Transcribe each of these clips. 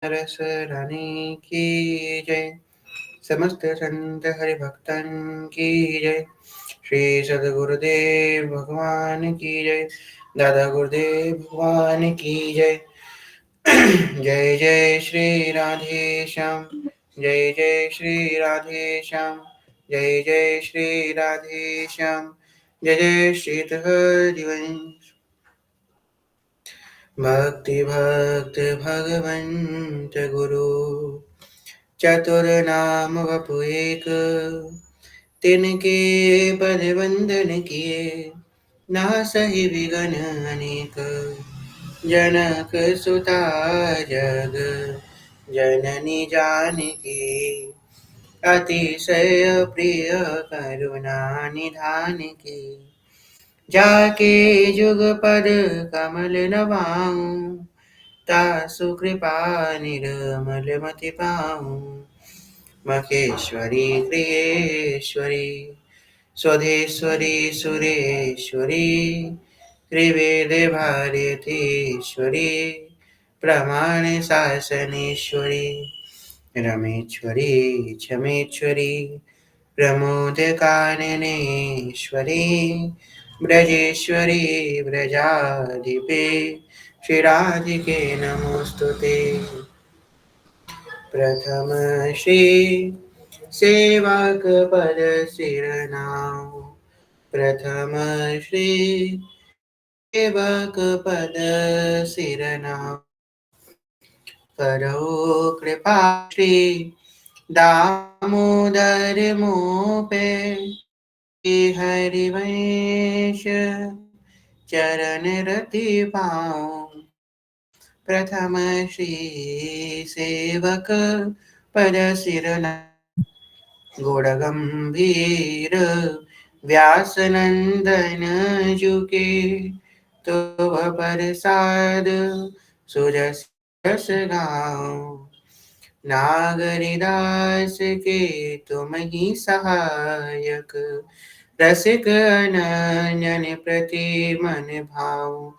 रस रानी की जय। समस्त संत हरिभक्तन की जय। श्री सद्गुरुदेव भगवान की जय। दादा गुरुदेव भगवान की जय। जय जय श्री राधे श्याम। जय जय श्री राधे श्याम। जय जय श्री राधे श्याम। जय जय श्री हरिवंश। भक्ति भक्त भगवंत गुरु चतुर नाम वपु एक। तिनके पद वंदन किए नासहि विघ्न अनेक। जनक सुता जग जननी जानकी। अतिशय प्रिय करुणा निधान की। जाके जुग पद कमल नवाऊं। तासु कृपा निर्मल मति पाऊं। महेश्वरी क्रियेश्वरी स्वधेश्वरी सुरेश्वरी। त्रिवेद भारतीश्वरी प्रमाण शासनेश्वरी। रमेश्वरी क्षमेश्वरी प्रमोद काननेश्वरी। ब्रजेश्वरी ब्रजाधिपे श्रीराधिके नमोस्तुते। प्रथम श्री सेवक पद सिरनाऊ। प्रथम श्री सेवक पद सिरनाऊ। करो कृपा श्री दामोदर मुँह पे। हरिवंश चरण रति पाऊं। प्रथम श्री सेवक पद सिरनाऊ। गुण गंभीर व्यास नंदन जुके। तो प्रसाद सुरस रस गाऊं। नागरिदास के तुम ही सहायक। रसिक अनन्य प्रति मन भाऊं।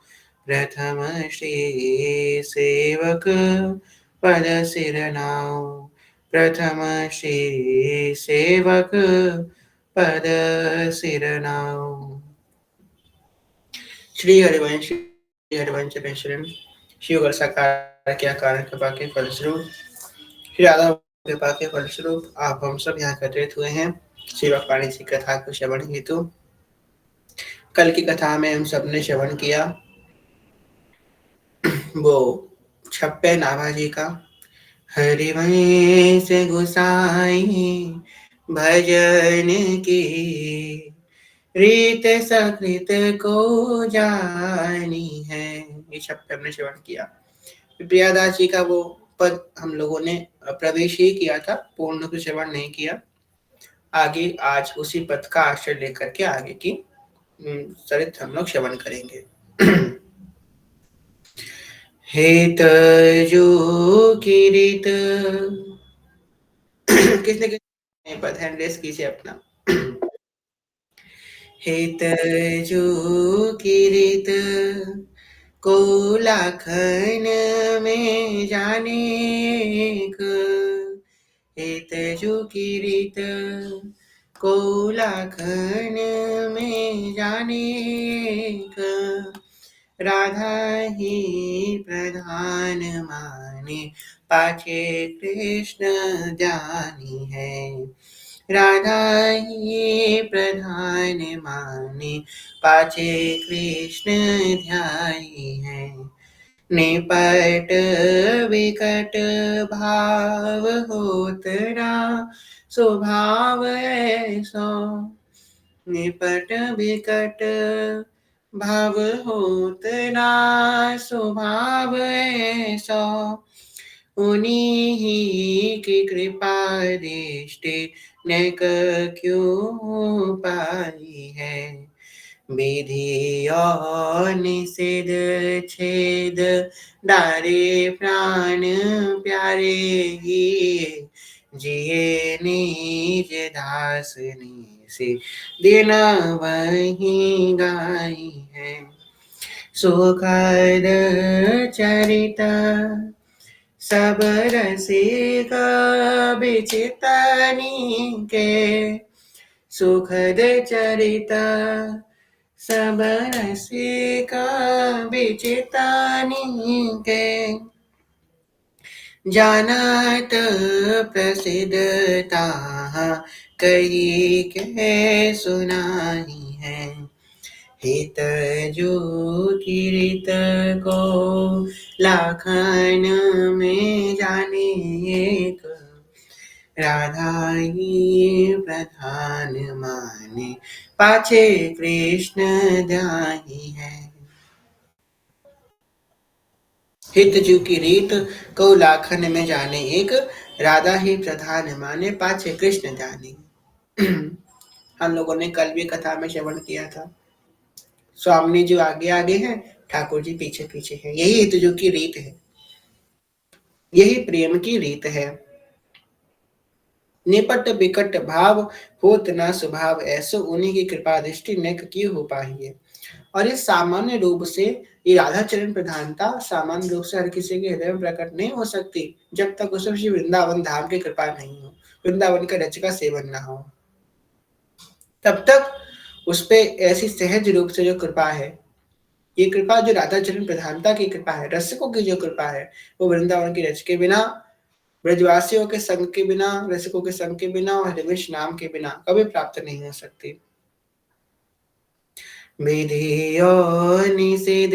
प्रथम श्री सेवक पद सिरनाऊ। प्रथम श्री सेवक पद सिरनाऊ। श्री हरिवंश में शरण। शिवगढ़ साकार क्या कारण कृपा के फलस्वरूप श्री राधा कृपा के फलस्वरूप आप हम सब यहाँ एकत्रित हुए हैं सेवा पाणी की कथा को श्रवण हेतु। कल की कथा में हम सबने श्रवण किया वो छप्पे नाभाजी का। हरिवंश गोसाई भजन की रीत सकृत को जानी है। ये शब्द हमने श्रवण किया। प्रियादास जी का वो पद हम लोगों ने प्रवेश ही किया था, पूर्ण रूप से श्रवण नहीं किया। आगे आज उसी पद का आश्रय लेकर के आगे की चरित्र हम लोग श्रवण करेंगे। हेत जो किरीत किसने किसने पद हैंडलेस कीजिए अपना। हेत जो किरीत को लाखन में जाने हेत जो किरीत को लाखन में जाने राधा ही प्रधान माने पाछे कृष्ण जानी है। राधा ही प्रधान माने पाछे कृष्ण ध्याई है। निपट विकट भाव होत ना स्वभाव ऐसो। निपट विकट भाव होत ना स्वभाव ऐसो। उन्हीं ही की कृपा दृष्टि नेक क्यों पाई है। विधि और निषेध छेद डारे प्राण प्यारे ही। जिए निज दास ने से दिन वही गाई है। सुखद चरित सब रसिका विचितानी के सुखद चरिता सब रसिका विचितानी के जानत प्रसिद्धता कही के सुनाई है हित जो किरीत को लाखन में जाने एक राधा ही प्रधान माने पाछे कृष्ण ध्याही है हित जू की रीत को लाखन में जाने एक राधा ही प्रधान माने पाछे कृष्ण ध्यानी हम लोगों ने कल भी कथा में श्रवण किया था स्वामी जी आगे आगे हैं ठाकुर जी पीछे पीछे हैं यही हित जू की रीत है यही प्रेम की रीत है निपट बिकट भाव होत न स्वभाव ऐसो उन्हीं की कृपा दृष्टि नेक की हो पाई और इस सामान्य रूप से ये राधा चरण प्रधानता सामान्य रूप से हर किसी के हृदय में प्रकट नहीं हो सकती जब तक उसे श्री वृंदावन धाम की कृपा नहीं हो वृंदावन के रच का सेवन ना हो तब तक उस पे ऐसी सहज रूप से जो कृपा है ये कृपा जो राधा चरण प्रधानता की कृपा है रसिकों की जो कृपा है वो वृंदावन की रच के बिना ब्रजवासियों के संग के बिना रसिकों के संग के बिना और हरिवंश नाम के बिना कभी प्राप्त नहीं हो सकती विधियो निषेध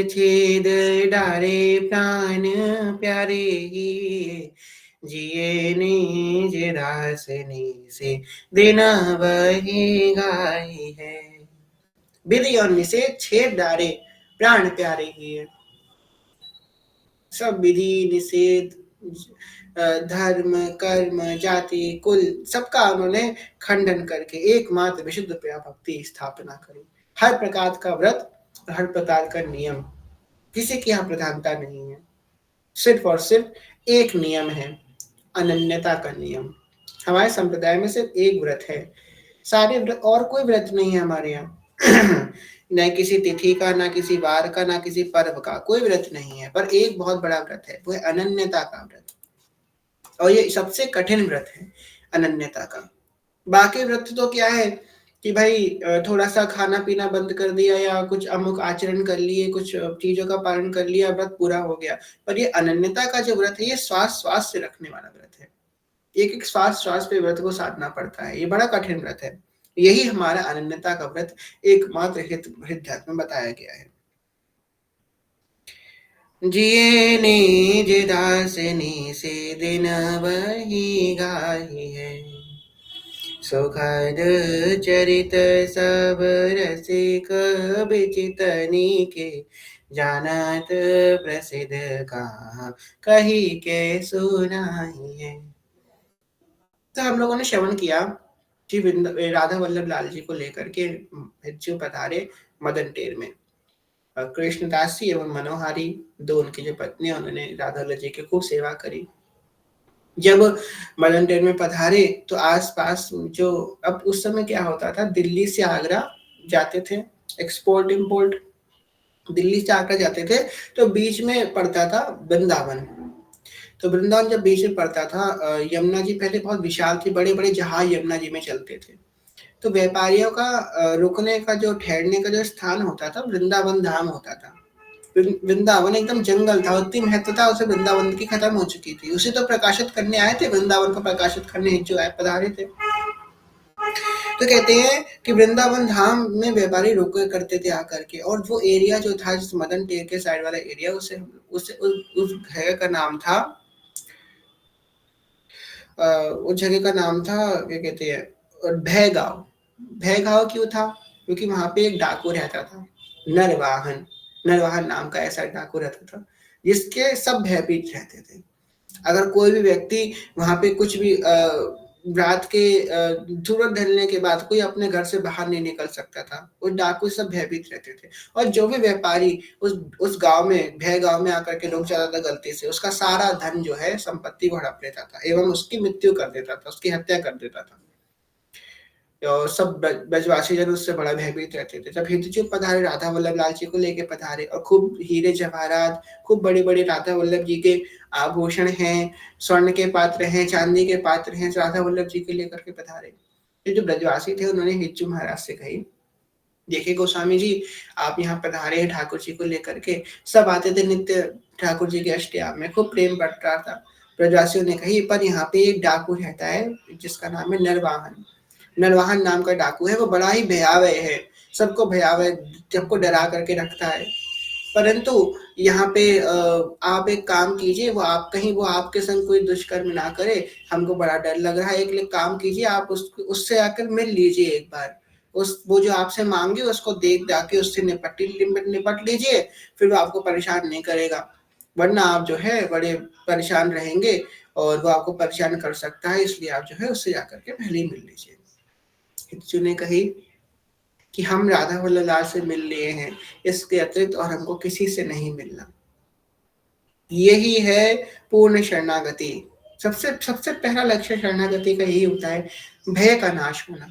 छेद डारे प्राण प्यारे जिए निज रास से दिन वही गाई है विधि और निषेध छेद डारे प्राण प्यारे ही है सब विधि निषेध धर्म कर्म जाति कुल सबका उन्होंने खंडन करके एकमात्र विशुद्ध प्रिया भक्ति स्थापना करी हर प्रकार का व्रत हर प्रकार का नियम किसी की यहाँ प्रधानता नहीं है सिर्फ और सिर्फ एक नियम है अनन्यता का नियम हमारे संप्रदाय में सिर्फ एक व्रत है सारे व्रत और कोई व्रत नहीं है हमारे यहाँ न किसी तिथि का ना किसी वार का ना किसी पर्व का कोई व्रत नहीं है पर एक बहुत बड़ा व्रत है वो है अनन्यता का व्रत और ये सबसे कठिन व्रत है अनन्यता का बाकी व्रत तो क्या है कि भाई थोड़ा सा खाना पीना बंद कर दिया या कुछ अमुक आचरण कर लिए कुछ चीजों का पालन कर लिया व्रत पूरा हो गया पर ये अनन्यता का जो व्रत है ये श्वास श्वास से रखने वाला व्रत है एक एक श्वास श्वास पे व्रत को साधना पड़ता है ये बड़ा कठिन व्रत है यही हमारा अनन्यता का व्रत एकमात्र हित में बताया गया है जिए निज दासनी से दिन वही गाही है सुखद चरित सब रसिक विचितनी के जानत प्रसिद्ध कहा कही के सुनाई है तो हम लोगों ने श्रवण किया कि राधा वल्लभ लाल जी को लेकर के भिक्षु पधारे मदन टेर में कृष्णदास जी एवं मनोहारी दो उनकी जो पत्नी उन्होंने राधा वल्लभ जी की खूब सेवा करी जब मदन टेर में पधारे तो आसपास जो अब उस समय क्या होता था दिल्ली से आगरा जाते थे एक्सपोर्ट इंपोर्ट दिल्ली से आगरा जाते थे तो बीच में पड़ता था वृंदावन तो वृंदावन जब बीच में पड़ता था यमुना जी पहले बहुत विशाल थी बड़े बड़े जहाज यमुना जी में चलते थे तो व्यापारियों का रुकने का जो ठहरने का जो स्थान होता था वृंदावन धाम होता था वृंदावन एकदम जंगल था उतनी महत्वता उसे वृंदावन की खत्म हो चुकी थी उसे तो प्रकाशित करने आए थे वृंदावन को प्रकाशित करने जो आए पधारे थे तो कहते हैं कि वृंदावन धाम में व्यापारी रुके करते थे आकर के और वो एरिया जो था जिस मदन टेर के साइड वाला एरिया उस जगह का नाम था उस जगह का नाम था क्या कहते हैं भयगांव भयगांव क्यों था क्योंकि वहां पे एक डाकू रहता था नरवाहन नरवाहन नाम का ऐसा डाकू रहता था जिसके सब भयभीत रहते थे अगर कोई भी व्यक्ति वहां पे कुछ भी रात के सूरज ढलने के बाद कोई अपने घर से बाहर नहीं निकल सकता था उस डाकू सब भयभीत रहते थे और जो भी व्यापारी उस गांव में भय गांव में आकर के लोग जाता था गलती से उसका सारा धन जो है संपत्ति वो हड़प लेता था एवं उसकी मृत्यु कर देता था उसकी हत्या कर देता था और सब ब्रजवासी जन उससे बड़ा भयभीत रहते थे। जब हितजी पधारे, राधा वल्लभ लाल जी को लेके पधारे और खूब हीरे जवाहरात, खूब बड़े-बड़े राधा वल्लभ जी के आभूषण हैं, स्वर्ण के पात्र हैं, चांदी के पात्र हैं, राधा वल्लभ जी के लेकर के पधारे। ये जो ब्रजवासी थे उन्होंने हितजी महाराज से कही, देखिए गोस्वामी जी, आप यहाँ पधारे हैं ठाकुर जी को लेकर के, सब आते थे नित्य ठाकुर जी के अष्टयाम में, खूब प्रेम बढ़ रहा था। ब्रजवासियों ने कही, पर यहाँ पे एक डाकू रहता है जिसका नाम है नरवाहन। नरवाहन नाम का डाकू है, वो बड़ा ही भयावह है, सबको भयावह, सबको डरा करके रखता है। परंतु यहाँ पे आप एक काम कीजिए, वो आपके संग कोई दुष्कर्म ना करे, हमको बड़ा डर लग रहा है। एक काम कीजिए, आप उससे आकर मिल लीजिए एक बार, उस वो जो आपसे मांगे उसको देख जाके उससे निपट लीजिए, फिर वो आपको परेशान नहीं करेगा, वरना आप जो है बड़े परेशान रहेंगे और वो आपको परेशान कर सकता है, इसलिए आप जो है उससे जाकर के पहले ही मिल लीजिए। हितजू ने कही कि हम राधा वल्लभ लाल से मिल लिए हैं, इसके अतिरिक्त और हमको किसी से नहीं मिलना। यही है पूर्ण शरणागति। सबसे सबसे पहला लक्ष्य शरणागति का यही होता है, भय का नाश होना।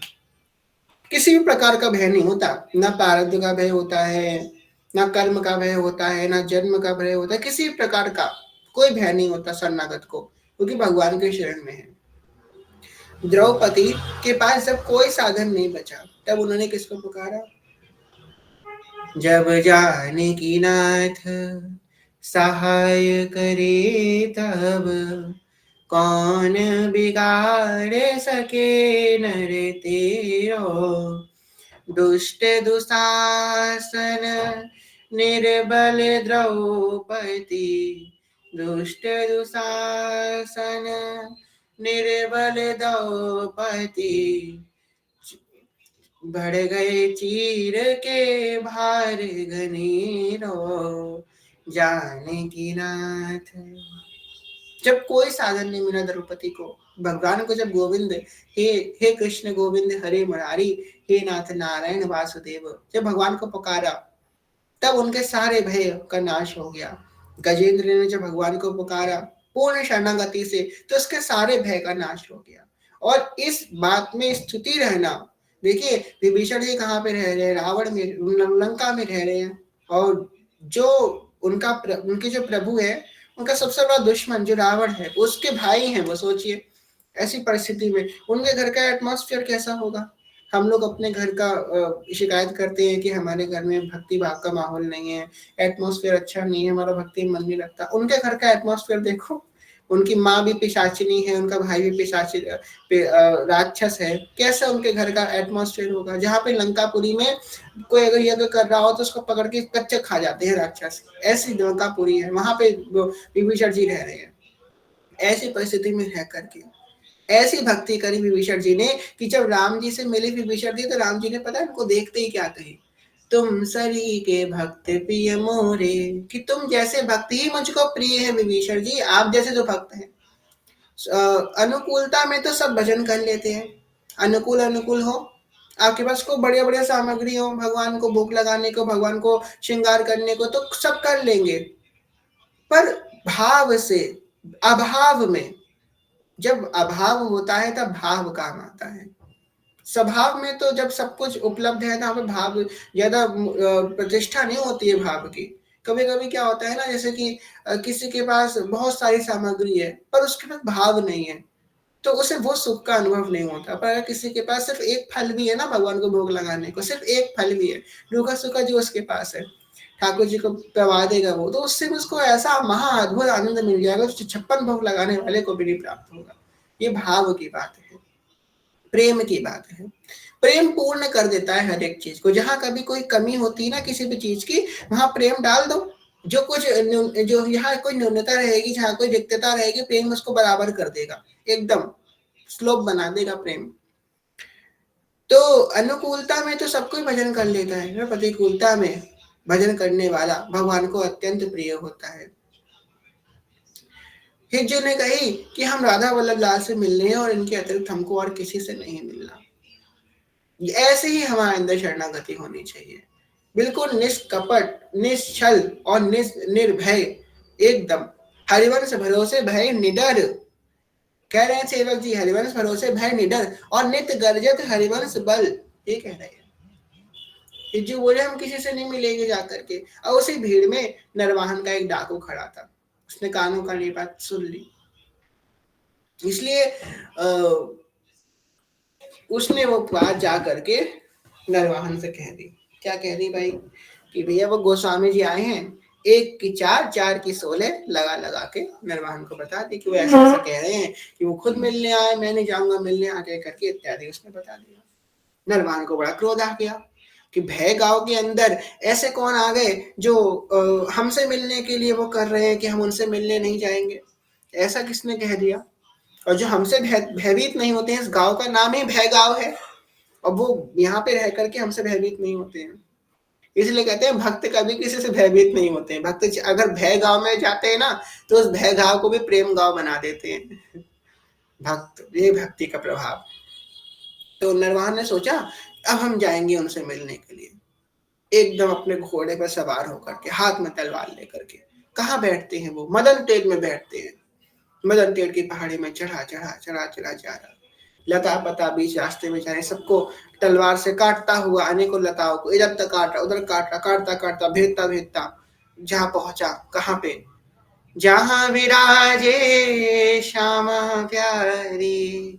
किसी भी प्रकार का भय नहीं होता, ना प्रारब्ध का भय होता है, ना कर्म का भय होता है, ना जन्म का भय होता है, किसी भी प्रकार का कोई भय नहीं होता शरणागत को, क्योंकि भगवान के शरण में है। द्रौपदी के पास जब कोई साधन नहीं बचा, तब उन्होंने किसको पुकारा? जब जानकी नाथ सहाय करे तब, कौन बिगाड़ सके नर तेरो। दुष्ट दुशासन निर्बल द्रौपदी, दुष्ट दुशासन निर्बल द्रौपदी, बढ़ गए चीर के भार घनेरो, जानकी नाथ। जब कोई साधन नहीं मिला द्रौपदी को, भगवान को जब गोविंद, हे हे कृष्ण गोविंद हरे मुरारी, हे नाथ नारायण वासुदेव, जब भगवान को पुकारा, तब उनके सारे भय का नाश हो गया। गजेंद्र ने जब भगवान को पुकारा पूर्ण शरणागति से, तो उसके सारे भय का नाश हो गया। और इस बात में स्थिति रहना, देखिए विभीषण जी कहाँ पे रह रहे हैं? रावण में, लंका में रह रहे हैं, और जो उनके जो प्रभु है, उनका सबसे बड़ा दुश्मन जो रावण है, उसके भाई हैं वो। सोचिए ऐसी परिस्थिति में उनके घर का एटमॉस्फेयर कैसा होगा। हम लोग अपने घर का शिकायत करते हैं कि हमारे घर में भक्ति भाव का माहौल नहीं है, एटमॉस्फेयर अच्छा नहीं है, हमारा भक्ति मन नहीं लगता। उनके घर का एटमॉस्फेयर देखो, उनकी माँ भी पिशाचिनी है, उनका भाई भी राक्षस है, कैसा उनके घर का एटमॉस्फेयर होगा। जहाँ पे लंकापुरी में कोई अगर यज्ञ कर रहा हो तो उसको पकड़ के कच्चे खा जाते हैं राक्षस, ऐसी लंकापुरी है, वहां पे विभीषण जी रह रहे हैं। ऐसी परिस्थिति में रह करके ऐसी भक्ति करी विभीषण जी ने कि जब राम जी से मिले विभीषण जी, तो राम जी ने पता उनको देखते ही क्या कही, तुम सरी के भक्त प्रिय मोरे, कि तुम जैसे भक्त ही मुझको प्रिय है विभीषण जी, आप जैसे जो भक्त हैं। अनुकूलता में तो सब भजन कर लेते हैं, अनुकूल अनुकूल हो, आपके पास को बढ़िया बढ़िया सामग्री हो, भगवान को भोग लगाने को, भगवान को श्रृंगार करने को, तो सब कर लेंगे। पर भाव से, अभाव में, जब अभाव होता है तब भाव काम आता है। स्वभाव में तो जब सब कुछ उपलब्ध है, तो भाव ज्यादा प्रतिष्ठा नहीं होती है भाव की। कभी कभी क्या होता है ना, जैसे कि किसी के पास बहुत सारी सामग्री है पर उसके पास भाव नहीं है, तो उसे वो सुख का अनुभव नहीं होता। पर अगर किसी के पास सिर्फ एक फल भी है ना भगवान को भोग लगाने को, सिर्फ एक फल भी है, रूखा सूखा जो उसके पास है, ठाकुर जी को करवा देगा वो, तो उससे उसको ऐसा महा अद्भुत आनंद मिल जाएगा, 56 भोग लगाने वाले को भी नहीं प्राप्त होगा। ये भाव की बात है, प्रेम की बात है। प्रेम पूर्ण कर देता है हर एक चीज को। जहां कभी कोई कमी होती है ना किसी भी चीज की, वहां प्रेम डाल दो। जो कुछ जो यहाँ कोई न्यूनता रहेगी, जहाँ कोई रिक्तता रहेगी, प्रेम उसको बराबर कर देगा, एकदम स्लोप बना देगा प्रेम। तो अनुकूलता में तो सब कोई भजन कर लेता है, प्रतिकूलता में भजन करने वाला भगवान को अत्यंत प्रिय होता है। हिज्जू ने कही कि हम राधा वल्लभ लाल से मिलने हैं और इनके अतिरिक्त हमको और किसी से नहीं मिलना। ऐसे ही हमारे अंदर शरणागति होनी चाहिए, बिल्कुल निष्कपट, निश्चल और निर्भय, एकदम हरिवंश भरोसे भय निडर। कह रहे हैं सेवक जी, हरिवंश भरोसे भय निडर और नित्य गर्जत हरिवंश बल, ये कह रहे हैं। हिज्जू बोले हम किसी से नहीं मिलेंगे जाकर के। और उसी भीड़ में नरवाहन का एक डाकू खड़ा था, उसने कानों का ये बात सुन ली, इसलिए उसने वो बात जा करके नरवाहन से कह दी। क्या कह दी भाई, कि भैया वो गोस्वामी जी आए हैं, एक की चार, चार की 16 लगा लगा के नरवाहन को बता दी कि वो ऐसा ऐसा कह रहे हैं कि वो खुद मिलने आए, मैं नहीं जाऊंगा मिलने आके करके इत्यादि उसने बता दिया। नरवाहन को बड़ा क्रोध आ गया कि भय गांव के अंदर ऐसे कौन आ गए जो हमसे मिलने के लिए वो कर रहे हैं कि हम उनसे मिलने नहीं जाएंगे, ऐसा किसने कह दिया। और जो हमसे भयभीत नहीं होते हैं, इस गांव का नाम ही भय गांव है, और वो यहाँ पे रह करके हमसे भयभीत नहीं होते हैं। इसलिए कहते हैं भक्त कभी किसी से भयभीत नहीं होते हैं। भक्त अगर भय गांव में जाते हैं ना, तो उस भय गांव को भी प्रेम गांव बना देते हैं भक्त, ये भक्ति का प्रभाव। तो नरवाहन ने सोचा अब हम जाएंगे उनसे मिलने के लिए, एकदम अपने घोड़े पर सवार होकर के, हाथ में तलवार लेकर के। कहाँ बैठते हैं वो, मदन टेल में बैठते हैं। मदन टेल की पहाड़ी में चढ़ा चढ़ा चढ़ा चढ़ा जा रहा, लता पता बीच रास्ते में जा रहे, सबको तलवार से काटता हुआ, अनेकों लताओं को इधर तक काट रहा, उधर काट रहा, काटता काटता भेजता भेजता जहाँ पहुंचा, कहाँ पे, जहाँ विराजे श्यामा प्यारी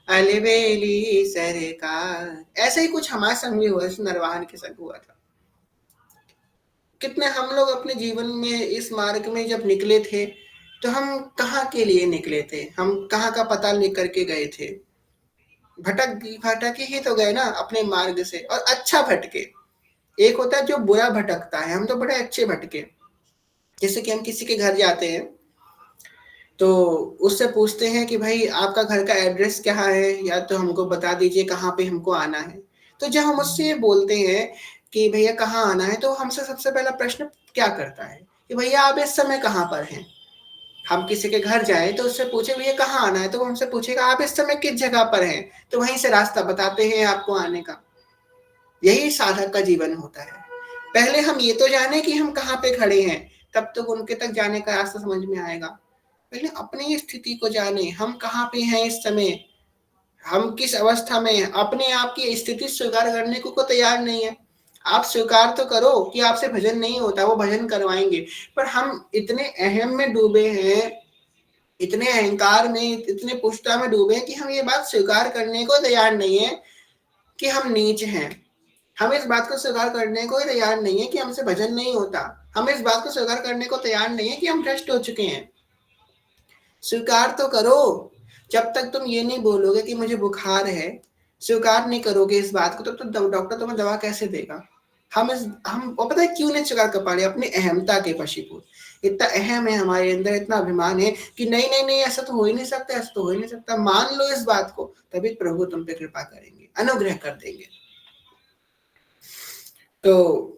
अलबेली सरकार। ऐसे ही कुछ हमारे संग भी हुआ, नरवाहन के संग हुआ था। कितने हम लोग अपने जीवन में इस मार्ग में जब निकले थे, तो हम कहाँ के लिए निकले थे, हम कहाँ का पता लेकर के गए थे, भटक भटक ही तो गए ना अपने मार्ग से, और अच्छा भटके। एक होता है जो बुरा भटकता है, हम तो बड़े अच्छे भटके। जैसे कि हम किसी के घर जाते हैं तो उससे पूछते हैं कि भाई आपका घर का एड्रेस क्या है, या तो हमको बता दीजिए कहाँ पे हमको आना है। तो जब हम उससे ये बोलते हैं कि भैया कहाँ आना है, तो हमसे सबसे पहला प्रश्न क्या करता है कि भैया आप इस समय कहाँ पर हैं। हम किसी के घर जाए तो उससे पूछे भैया कहाँ आना है, तो वो हमसे पूछेगा आप इस समय किस जगह पर हैं, तो वहीं से रास्ता बताते हैं आपको आने का। यही साधक का जीवन होता है। पहले हम ये तो जाने कि हम कहाँ पे खड़े हैं, तब तक उनके तक जाने का रास्ता समझ में आएगा। पहले अपनी स्थिति को जाने, हम कहाँ पे हैं इस समय, हम किस अवस्था में हैं। अपने आप की स्थिति स्वीकार करने को तैयार नहीं है। आप स्वीकार तो करो कि आपसे भजन नहीं होता, वो भजन करवाएंगे, पर हम इतने अहम में डूबे हैं, इतने अहंकार में, इतने पुष्टता में डूबे हैं कि हम ये बात स्वीकार करने को तैयार नहीं है कि हम नीच हैं। हम इस बात को स्वीकार करने को तैयार नहीं है कि हमसे भजन नहीं होता। हम इस बात को स्वीकार करने को तैयार नहीं है कि हम भ्रष्ट हो चुके हैं। स्वीकार तो करो। जब तक तुम ये नहीं बोलोगे कि मुझे बुखार है, स्वीकार नहीं करोगे इस बात को, तो डॉक्टर तुम्हें दवा कैसे देगा। हम वो पता है क्यों नहीं स्वीकार कर पा रहे, अपनी अहमता के वशीभूत। इतना अहम है हमारे अंदर, इतना अभिमान है कि नहीं नहीं नहीं ऐसा तो हो ही नहीं सकता, ऐसा तो हो ही नहीं सकता। मान लो इस बात को, तभी प्रभु तुम पे कृपा करेंगे, अनुग्रह कर देंगे। तो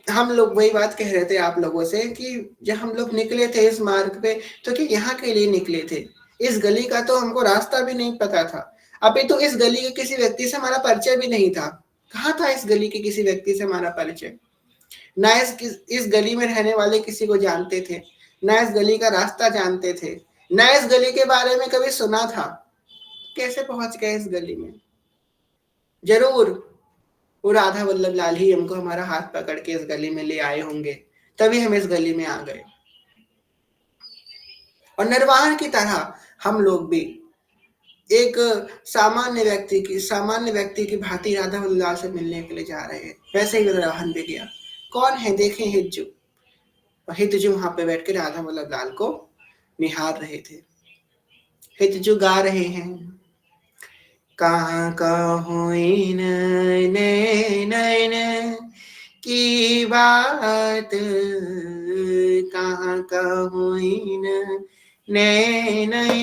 हम लोग वही बात कह रहे थे आप लोगों से कि जब हम लोग निकले थे इस मार्ग पे, तो कि यहाँ के लिए निकले थे। इस गली का तो हमको रास्ता भी नहीं पता था। अभी तो इस गली के किसी व्यक्ति से हमारा परिचय भी नहीं था। कहाँ था इस गली के किसी व्यक्ति से हमारा परिचय, ना इस गली में रहने वाले किसी को जानते थे, ना इस गली का रास्ता जानते थे, ना इस गली के बारे में कभी सुना था। कैसे पहुंच गए इस गली में। जरूर वो राधा वल्लभ लाल ही हमको हमारा हाथ पकड़ के इस गली में ले आए होंगे, तभी हम इस गली में आ गए। और निर्वाहन की तरह हम लोग भी एक सामान्य व्यक्ति की भांति राधा वल्लभ लाल से मिलने के लिए जा रहे हैं। वैसे ही निर्वाहन भी गया। कौन है देखें, हिज्जू। और हिज्जू वहां पे बैठ के राधा वल्लभ लाल को निहार रहे थे। हिज्जू गा रहे हैं, कहाँ कहूँ नैन की बात, कहाँ कहूँ नैन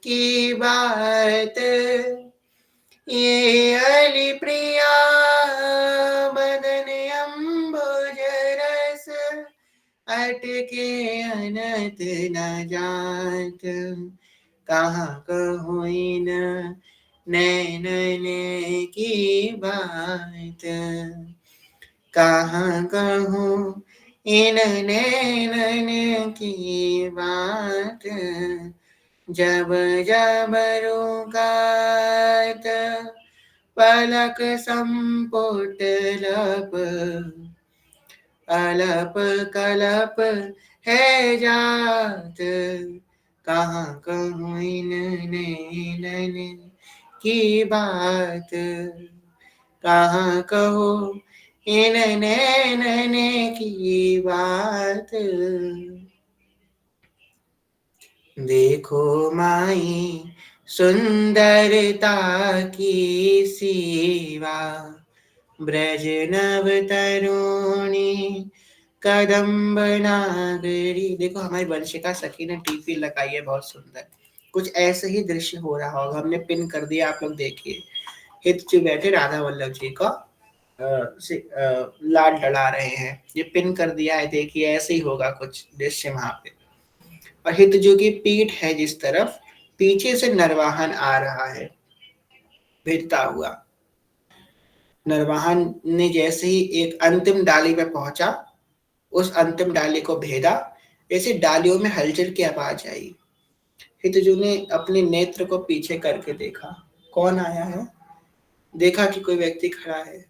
की बात, ये अली प्रिया बदन अम्बुज रस, अटके अनत न जात, कहाँ कहूँ नैन की बात, कहाँ कहूँ इन नैनन की बात जब जब रुकात पलक संपुट लब अलप कलप है जात कहाँ कहूँ इन नैनन की बात कहाँ कहो इन नैनन की बात। देखो माई सुंदरता की सीवा ब्रज नव तरुणी कदम्ब नागरी। देखो हमारी वंशिका सखी ने टीपी लगाई है बहुत सुंदर। कुछ ऐसे ही दृश्य हो रहा होगा, हमने पिन कर दिया, आप लोग देखिए। हित जो बैठे राधा वल्लभ जी का लाड लड़ा रहे हैं, ये पिन कर दिया है, देखिए ऐसे ही होगा कुछ दृश्य वहां पे। और हित जो की पीठ है जिस तरफ, पीछे से नरवाहन आ रहा है भिड़ता हुआ। नरवाहन ने जैसे ही एक अंतिम डाली पे पहुंचा, उस अंतिम डाली को भेदा, ऐसे डालियों में हलचल की आवाज आई। हितजू ने अपने नेत्र को पीछे करके देखा, कौन आया है। देखा कि कोई व्यक्ति खड़ा है।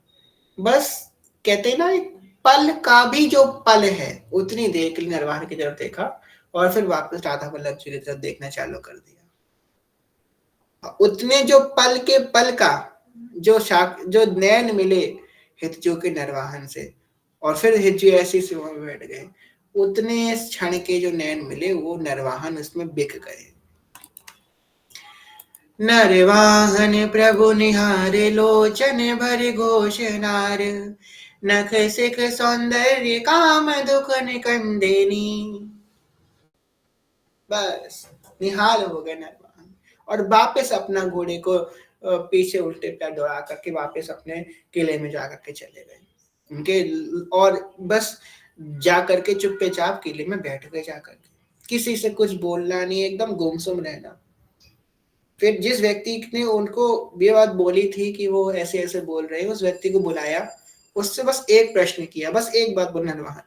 बस कहते ना, एक पल का भी जो पल है उतनी देर के लिए नरवाहन की तरफ देखा और फिर वापस राधा वल्लभ जी की तरफ देखना चालू कर दिया। उतने जो पल के पल का जो नैन मिले हितजू के नरवाहन से, और फिर हितजू ऐसी सेवा में बैठ गए, उतने क्षण के जो नैन मिले वो नरवाहन उसमें बिक गए। नरवाहन प्रभु निहारे लोचन भर घोष नार नख सिख सौंदर्य काम दुख निकंदिनी। बस निहाल हो गए नरवाहन और वापस अपना घोड़े को पीछे उल्टे पैर दौड़ा करके वापस अपने किले में जाकर के चले गए उनके। और बस जाकर के चुप्पे चाप किले में बैठ गए, जाकर के किसी से कुछ बोलना नहीं, एकदम गुमसुम रहना। फिर जिस व्यक्ति ने उनको ये बात बोली थी कि वो ऐसे ऐसे बोल रहे हैं, उस व्यक्ति को बुलाया, उससे बस एक प्रश्न किया, बस एक बात बोलना नरवाहन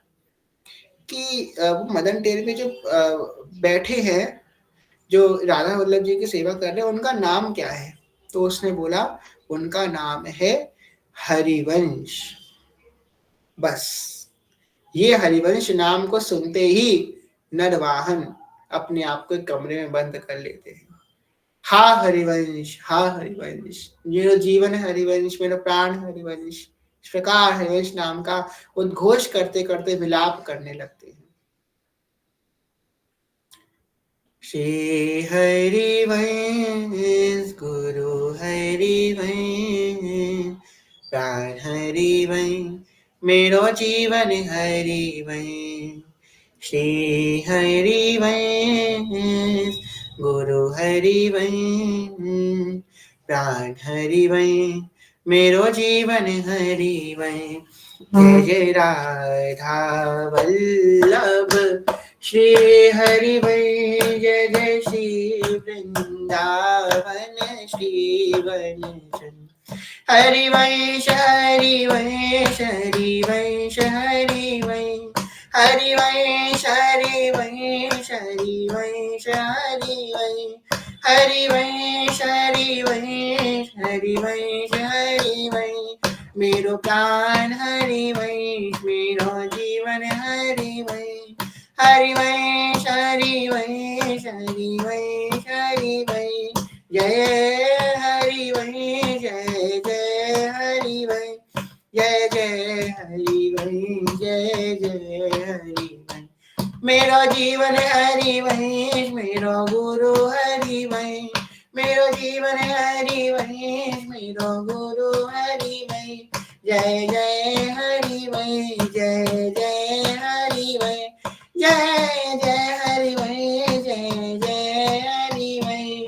कि वो मदन टेल में जो बैठे हैं, जो राधा वल्लभ जी की सेवा कर रहे हैं, उनका नाम क्या है। तो उसने बोला उनका नाम है हरिवंश। बस ये हरिवंश नाम को सुनते ही नरवाहन अपने आप को कमरे में बंद कर लेते हैं। हा हरिवंश, हा हरिवंश, मेरा जीवन है हरिवंश, मेरा प्राण हरिवंश। इस प्रकार हरिवंश नाम का उद्घोष करते करते विलाप करने लगते हैं। श्री हरिवंश गुरु हरिवंश प्राण हरिवंश मेरो जीवन हरिवंश। श्री हरिवंश गुरु हरिवंश प्राण हरिवंश मेरो जीवन हरिवंश। जय जय राधा वल्लभ श्री हरिवंश, जय जय श्री वृंदावन श्री वनचंद्र। हरिवंश हरिवंश हरिवंश हरिवंश हरिवंश हरिवंश हरिवंश हरिवंश हरिवंश हरिवंश हरिवंश मेरो प्राण हरिवंश मेरो जीवन हरिवंश। हरिवंश हरिवंश हरिवंश हरिवंश जय हरिवंश जय जय हरिवंश जय जय हरिवंश जय जय हरिवंश। मेरो जीवन हरिवंश मेरो गुरु हरिवंश मेरो जीवन हरिवंश मेरो गुरु हरिवंश। जय जय हरिवंश जय जय हरिवंश जय जय हरिवंश जय जय हरिवंश।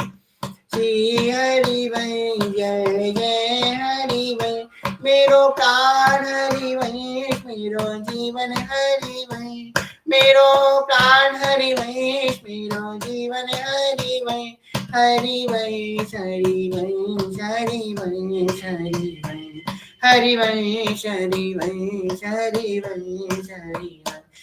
श्री हरिवंश जय जय हरिवंश मेरो प्राण हरिवंश मेरो जीवन हरिवंश मेरो प्राण हरिवंश मेरो जीवन हरिवंश। हरिवंश हरिवंश हरिवंश हरिवंश हरिवंश हरिवंश हरिवंश हरिवंश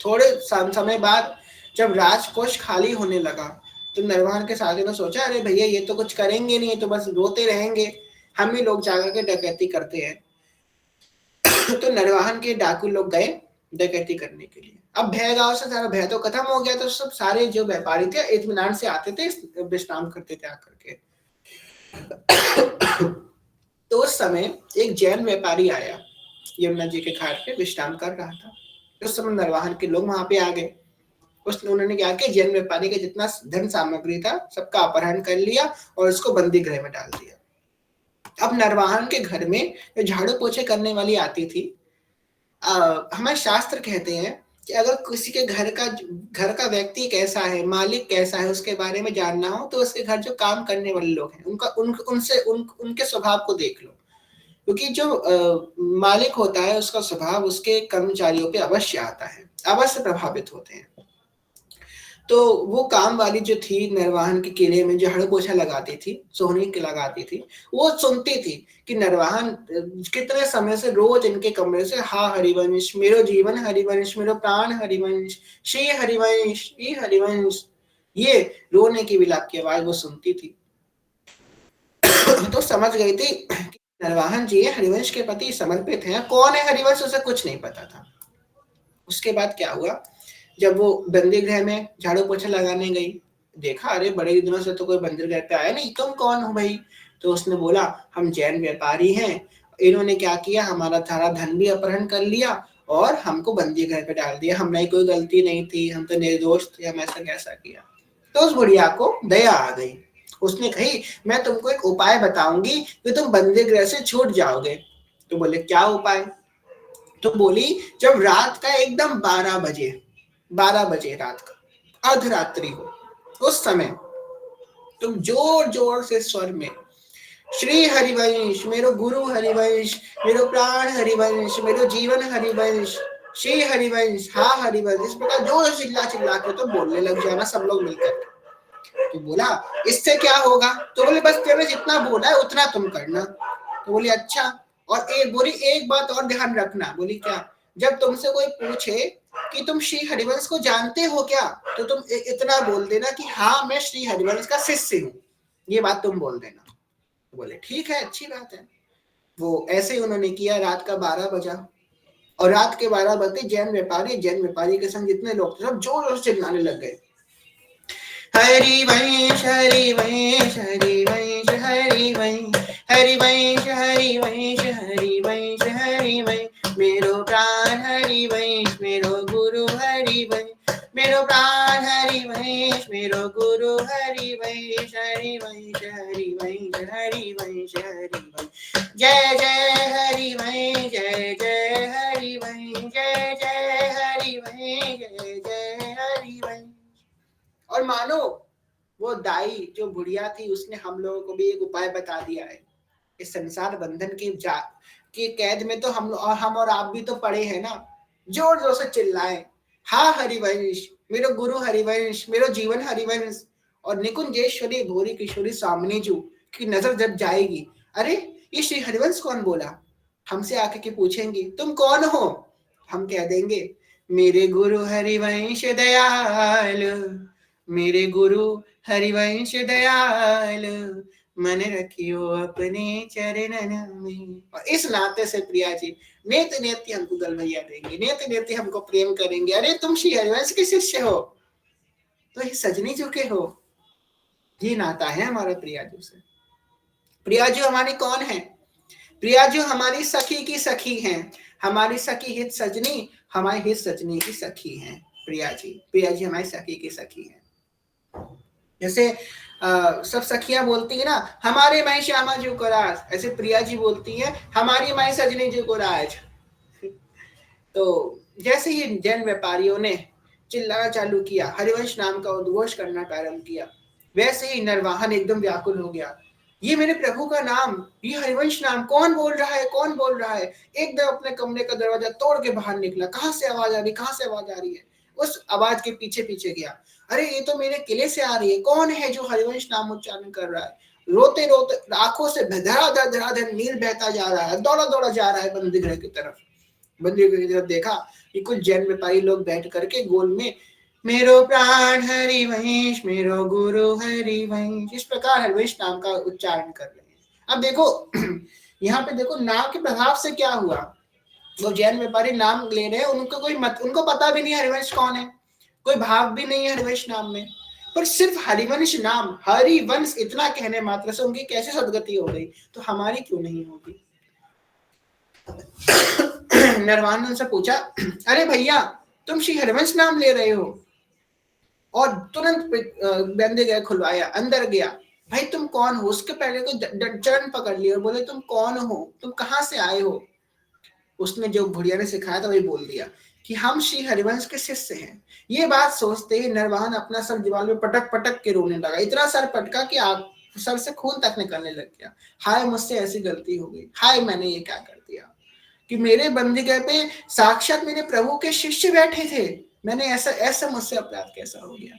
थोड़े समय बाद जब राजकोष खाली होने लगा तो नरवाहन के साथियों ने सोचा, अरे भैया ये तो कुछ करेंगे नहीं, तो बस रोते रहेंगे, हम ही लोग जाकर के डकैती करते हैं। तो नरवाहन के डाकू लोग गए डकैती करने के लिए। अब भय गांव से सारा भय तो खत्म हो गया, तो सब सारे जो व्यापारी थे इत्मीनान से आते थे, विश्राम करते थे आकर के। तो उस समय एक जैन व्यापारी आया, यमुना जी के घाट पे विश्राम कर रहा था। उस समय नरवाहन के लोग वहां पे आ गए। उन्होंने क्या किया, जैन व्यापारी का जितना धन सामग्री था सबका अपहरण कर लिया और उसको बंदी गृह में डाल दिया। अब नरवाहन के घर में जो झाड़ू पोछे करने वाली आती थी, हमारे शास्त्र कहते हैं कि अगर किसी के घर का व्यक्ति कैसा है, मालिक कैसा है, उसके बारे में जानना हो तो उसके घर जो काम करने वाले लोग हैं उनके स्वभाव को देख लो। क्योंकि जो मालिक होता है उसका स्वभाव उसके कर्मचारियों पे अवश्य आता है, अवश्य प्रभावित होते हैं। तो वो काम वाली जो थी नरवाहन के किले में, जो झाड़ू पोछा लगाती थी, सोहनी के लगाती थी, वो सुनती थी कि नरवाहन कितने समय से रोज इनके कमरे से हा हरिवंश, मेरो जीवन हरिवंश, मेरो प्राण हरिवंश, श्री हरिवंश, श्री हरिवंश, ये रोने की विलाप की आवाज वो सुनती थी। तो समझ गई थी कि नरवाहन जी हरिवंश के प्रति समर्पित हैं। कौन है हरिवंश उसे कुछ नहीं पता था। उसके बाद क्या हुआ, जब वो बंदी गृह में झाड़ू पोछा लगाने गई, देखा अरे बड़े दिनों से तो कोई बंदी गृह पे आया नहीं, तुम कौन हो भाई? तो उसने बोला, हम जैन व्यापारी हैं, इन्होंने क्या किया, हमारा सारा धन भी अपहरण कर लिया और हमको बंदी गृह पे डाल दिया, हमारी कोई गलती नहीं थी, हम तो निर्दोष थे, हम ऐसा कैसा किया। तो उस बुढ़िया को दया आ गई। उसने कही, मैं तुमको एक उपाय बताऊंगी कि तुम बंदी गृह से छूट जाओगे। तो बोले, क्या उपाय? तो बोली, जब रात का एकदम 12 बजे रात का अर्धरात्रि हो, उस समय तुम जोर जोर से स्वर में श्री हरिवंश, मेरो गुरु हरिवंश, मेरो प्राण हरिवंश, मेरो जीवन हरिवंश, श्री हरिवंश, हा हरिवंश, इस प्रकार जोर से चिल्ला चिल्ला के तो बोलने लग जाना सब लोग मिलकर। तो बोला, इससे क्या होगा? तो बोले, बस तेरे जितना बोला है उतना तुम करना। तो बोली, अच्छा, और एक बात और ध्यान रखना। बोली, क्या? जब तुमसे कोई पूछे कि तुम श्री हरिवंश को जानते हो क्या, तो तुम इतना बोल देना कि हाँ, मैं श्री हरिवंश का शिष्य हूँ, ये बात तुम बोल देना। बोले, ठीक है, अच्छी बात है। वो ऐसे ही उन्होंने किया। रात का 12 बजा और रात के 12 बजते जैन व्यापारी के संग जितने लोग थे सब जोर जोर से चिल्लाने लग गए, हरिवंश हरिवंश हरिवंश हरिवंश हरिवंश हरिवंश हरिवंश हरिवंश, मेरो प्राण हरिवंश, मेरो गुरु हरिवंश, मेरो प्राण हरिवंश, मेरो गुरु हरिवंश, हरिवंश हरिवंश हरिवंश हरिवंश, जय जय हरिवंश, जय जय हरिवंश, जय जय हरिवंश, जय जय हरिवंश। और मानो वो दाई जो बुढ़िया थी उसने हम लोगों को भी एक उपाय बता दिया है। इस संसार बंधन की कैद में तो हम और आप भी तो पड़े हैं ना। जोर जोर से चिल्लाए, हा हरिवंश, मेरो गुरु हरिवंश, मेरो जीवन हरिवंश। और निकुंजेश्वरी भोरी किशोरी सामनेजू की नजर जब जाएगी, अरे ये श्री हरिवंश कौन बोला, हमसे आके के पूछेंगी, तुम कौन हो? हम कह देंगे, मेरे गुरु हरिवंश दयाल, मेरे गुरु हरिवंश दयाल, मन रखियो अपने चरणन में। और इस नाते से प्रिया जी नेति नेति हमको गलभैया देंगे, नेति नेति हमको प्रेम करेंगे, अरे तुम श्री हरिवंश के शिष्य हो, तो ये सजनी चुके हो। ये नाता है हमारा प्रिया जी से। प्रिया जी हमारी कौन है? प्रिया जी हमारी सखी की सखी हैं, हमारी सखी हित सजनी, हमारी हित सजनी की सखी हैं प्रिया जी हमारी सखी की सखी हैं। जैसे सब सखियां बोलती है ना, हमारे माई श्यामा जी को राज, ऐसे प्रिया जी बोलती है, हमारी माई सजनी जी को राज। तो जैसे ही जैन व्यापारियों ने चिल्लाना चालू किया, हरिवंश नाम का उद्घोष करना प्रारंभ किया, वैसे ही नरवाहन एकदम व्याकुल हो गया, ये मेरे प्रभु का नाम, ये हरिवंश नाम कौन बोल रहा है, कौन बोल रहा है? एकदम अपने कमरे का दरवाजा तोड़ के बाहर निकला, कहां से आवाज आ रही, कहां से आवाज आ रही है? उस आवाज के पीछे पीछे गया, अरे ये तो मेरे किले से आ रही है, कौन है जो हरिवंश नाम उच्चारण कर रहा है? रोते रोते आंखों से धड़ाधड़ नीर बहता जा रहा है, दौड़ा दौड़ा जा रहा है बंदीगृह की तरफ। बंदियों की तरफ देखा कि कुछ जैन व्यापारी लोग बैठ करके गोल में मेरो प्राण हरिवंश, मेरो गुरु हरिवंश, इस प्रकार हरिवंश नाम का उच्चारण कर रहे हैं। अब देखो यहाँ पे देखो नाम के प्रभाव से क्या हुआ, वो जैन व्यापारी नाम ले रहे हैं, उनको पता भी नहीं हरिवंश कौन है, कोई भाव भी नहीं है हरिवंश नाम में, पर सिर्फ हरिवंश नाम, हरिवंश इतना कहने मात्र से उनकी कैसे सदगति हो गई, तो हमारी क्यों नहीं होगी। नरवान ने उनसे पूछा, अरे भैया तुम श्री हरिवंश नाम ले रहे हो, और तुरंत बंदे गए, खुलवाया, अंदर गया, भाई तुम कौन हो, उसके पहले को चरण पकड़ लिया और बोले तुम कौन हो, तुम कहाँ से आए हो। उसने जो बुढ़िया ने सिखाया था वही बोल दिया कि हम श्री हरिवंश के शिष्य हैं। ये बात सोचते ही नरवाहन अपना सर दीवार में पटक पटक के रोने लगा, इतना सर पटका कि आग सर से खून तक निकलने लग गया। हाय मुझसे ऐसी गलती हो गई, हाय मैंने ये क्या कर दिया कि मेरे बंदिगे पे साक्षात मेरे प्रभु के शिष्य बैठे थे, मैंने ऐसा ऐसा मुझसे अपराध कैसा हो गया।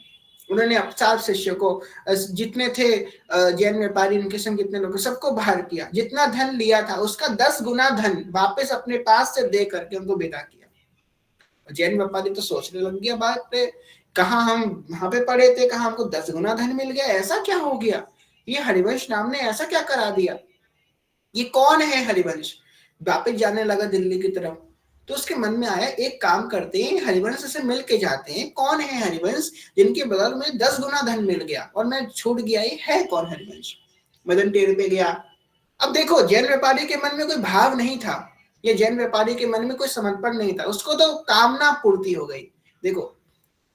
उन्होंने 7 शिष्यों को, जितने थे जैन व्यापारी उनके संग कितने लोग, सबको बाहर किया, जितना धन लिया था उसका 10 गुना धन वापस अपने पास से दे करके उनको विदा किया। जैन व्यापारी तो सोचने लग गया बात पे, कहा हम वहां पे पड़े थे, कहा हमको 10 गुना धन मिल गया, ऐसा क्या हो गया, ये हरिवंश नाम ने ऐसा क्या करा दिया, ये कौन है हरिवंश। वापिस जाने लगा दिल्ली की तरफ, तो उसके मन में आया एक काम करते हैं, हरिवंश से मिल के जाते हैं, कौन है हरिवंश जिनके बगल में 10 गुना धन मिल गया और मैं छूट गया, ये है कौन हरिवंश। मदन टेर पे गया। अब देखो जैन व्यापारी के मन में कोई भाव नहीं था, ये जैन व्यापारी के मन में कोई समर्पण नहीं था, उसको तो कामना पूर्ति हो गई। देखो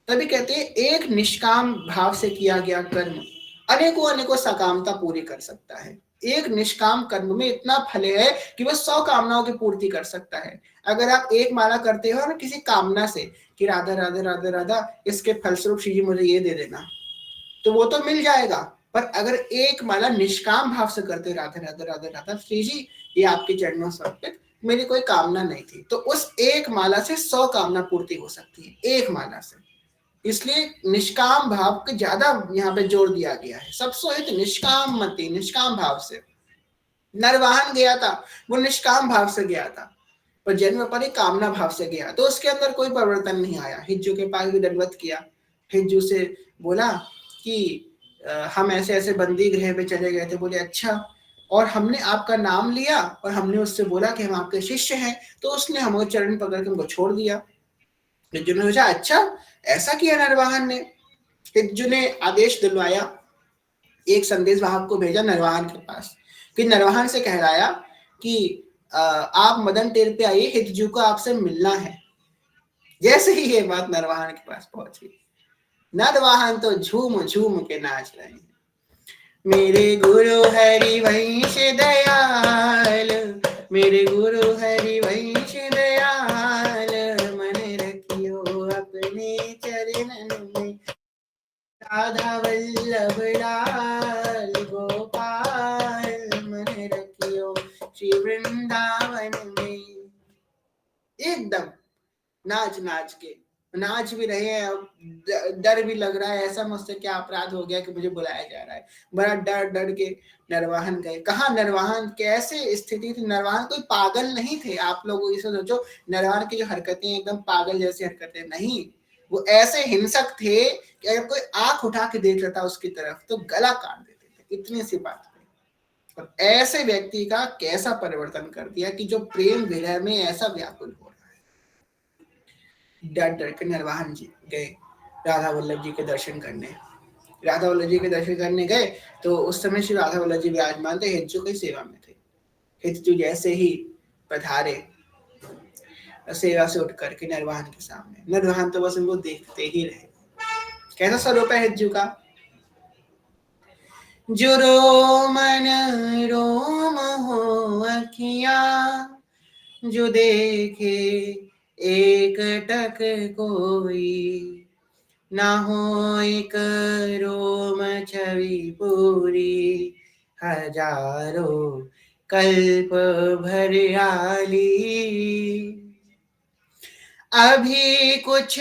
तभी कहते हैं एक निष्काम भाव से किया गया कर्म अनेकों अनेकों सकामता पूरी कर सकता है। एक निष्काम कर्म में इतना फल है कि वह 100 कामनाओं की पूर्ति कर सकता है। अगर आप एक माला करते हो ना किसी कामना से कि राधा राधा राधा राधा इसके फलस्वरूप श्री जी मुझे ये दे देना, तो वो तो मिल जाएगा, पर अगर एक माला निष्काम भाव से करते राधा राधा राधा राधा श्री जी ये आपके चरणों समर्पित, मेरी कोई कामना नहीं थी, तो उस एक माला से 100 कामना पूर्ति हो सकती है, एक माला से। इसलिए निष्काम भाव को ज्यादा यहाँ पे जोर दिया गया है, सबसे हित निष्काम मति, निष्काम भाव से। नरवाहन गया था वो निष्काम भाव से गया था, पर जैन व्यापारी कामना भाव से गया, तो उसके अंदर कोई परिवर्तन नहीं आया। हिज्जू के पास भी दंडवत किया, हिज्जू से बोला कि हम ऐसे ऐसे बंदी गृह पे चले गए थे, बोले अच्छा, और हमने आपका नाम लिया और हमने उससे बोला कि हम आपके शिष्य हैं, तो उसने हमको चरण पकड़ के हमको छोड़ दिया। हिज्जू ने सोचा अच्छा ऐसा किया नरवाहन ने। हिज्जू ने आदेश दिलवाया, एक संदेश वाहक को भेजा नरवाहन के पास, कि नरवाहन से कहलाया कि आप मदन टेर पे आइए, हिज्जू को आपसे मिलना है। जैसे ही ये बात नरवाहन के पास पहुंची, नरवाहन तो झूम झूम के नाच रहे हैं, मेरे गुरु हरिवंश दयाल, मेरे गुरु हरिवंश दयाल, मन रखियो अपने चरणन में, राधा वल्लभ लाल गोपाल, मन रखियो श्री वृंदावन में। एकदम नाच नाच के नाच भी रहे हैं, डर भी लग रहा है, ऐसा मुझसे क्या अपराध हो गया कि मुझे बुलाया जा रहा है, बड़ा डर डर के नरवाहन गए। कहा नरवाहन कैसे स्थिति थी, नरवाहन कोई पागल नहीं थे, आप लोग इसे सोचो नरवाहन की जो हरकतें एकदम पागल जैसी हरकतें नहीं, वो ऐसे हिंसक थे कि अगर कोई आंख उठा के देख लेता उसकी तरफ तो गला काट देते थे, इतनी सी बात है। और ऐसे व्यक्ति का कैसा परिवर्तन कर दिया कि जो प्रेम विरह में ऐसा व्याकुल हो रहा है। डर डर के नरवाहन जी गए राधा वल्लभ जी के दर्शन करने। राधा वल्लभ जी के दर्शन करने गए तो उस समय श्री राधा वल्लभ जी विराजमान थे, हिज्जू की सेवा में थे। हिज्जू जैसे ही पधारे सेवा से उठ करके नरवाहन के सामने, नरवाहन तो बस उनको देखते ही रहे। कैसा स्वरूप है हिज्जू का, जो रोमन रोम हो अखिया, जो देखे एक टक कोई, ना हो एक रोम छवि पूरी, हजारों कल्प भरियाली। अभी कुछ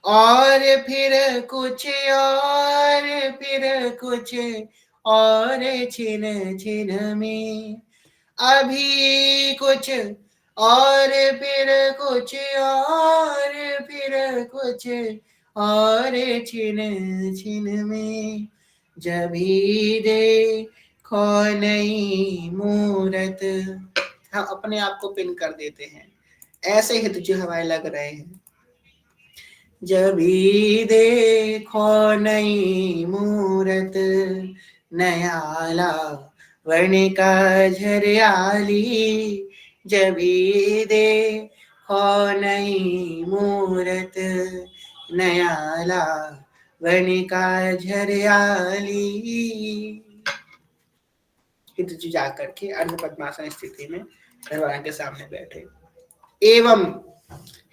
और फिर कुछ और फिर कुछ और छिन छिन में, अभी कुछ और फिर कुछ और, फिर कुछ और छिन छिन में, जभी देखो नई मूरत। हम अपने आप को पिन कर देते हैं, ऐसे ही तुझे हवाएं लग रहे हैं। जभी देखो नई मूरत, नयाला वर्णिका झरियाली। जभी देखो नई मूरत, नयाला वर्णिका झरियाली। हितजु जाकर के अर्ध पद्मासन स्थिति में भगवान के सामने बैठे। एवं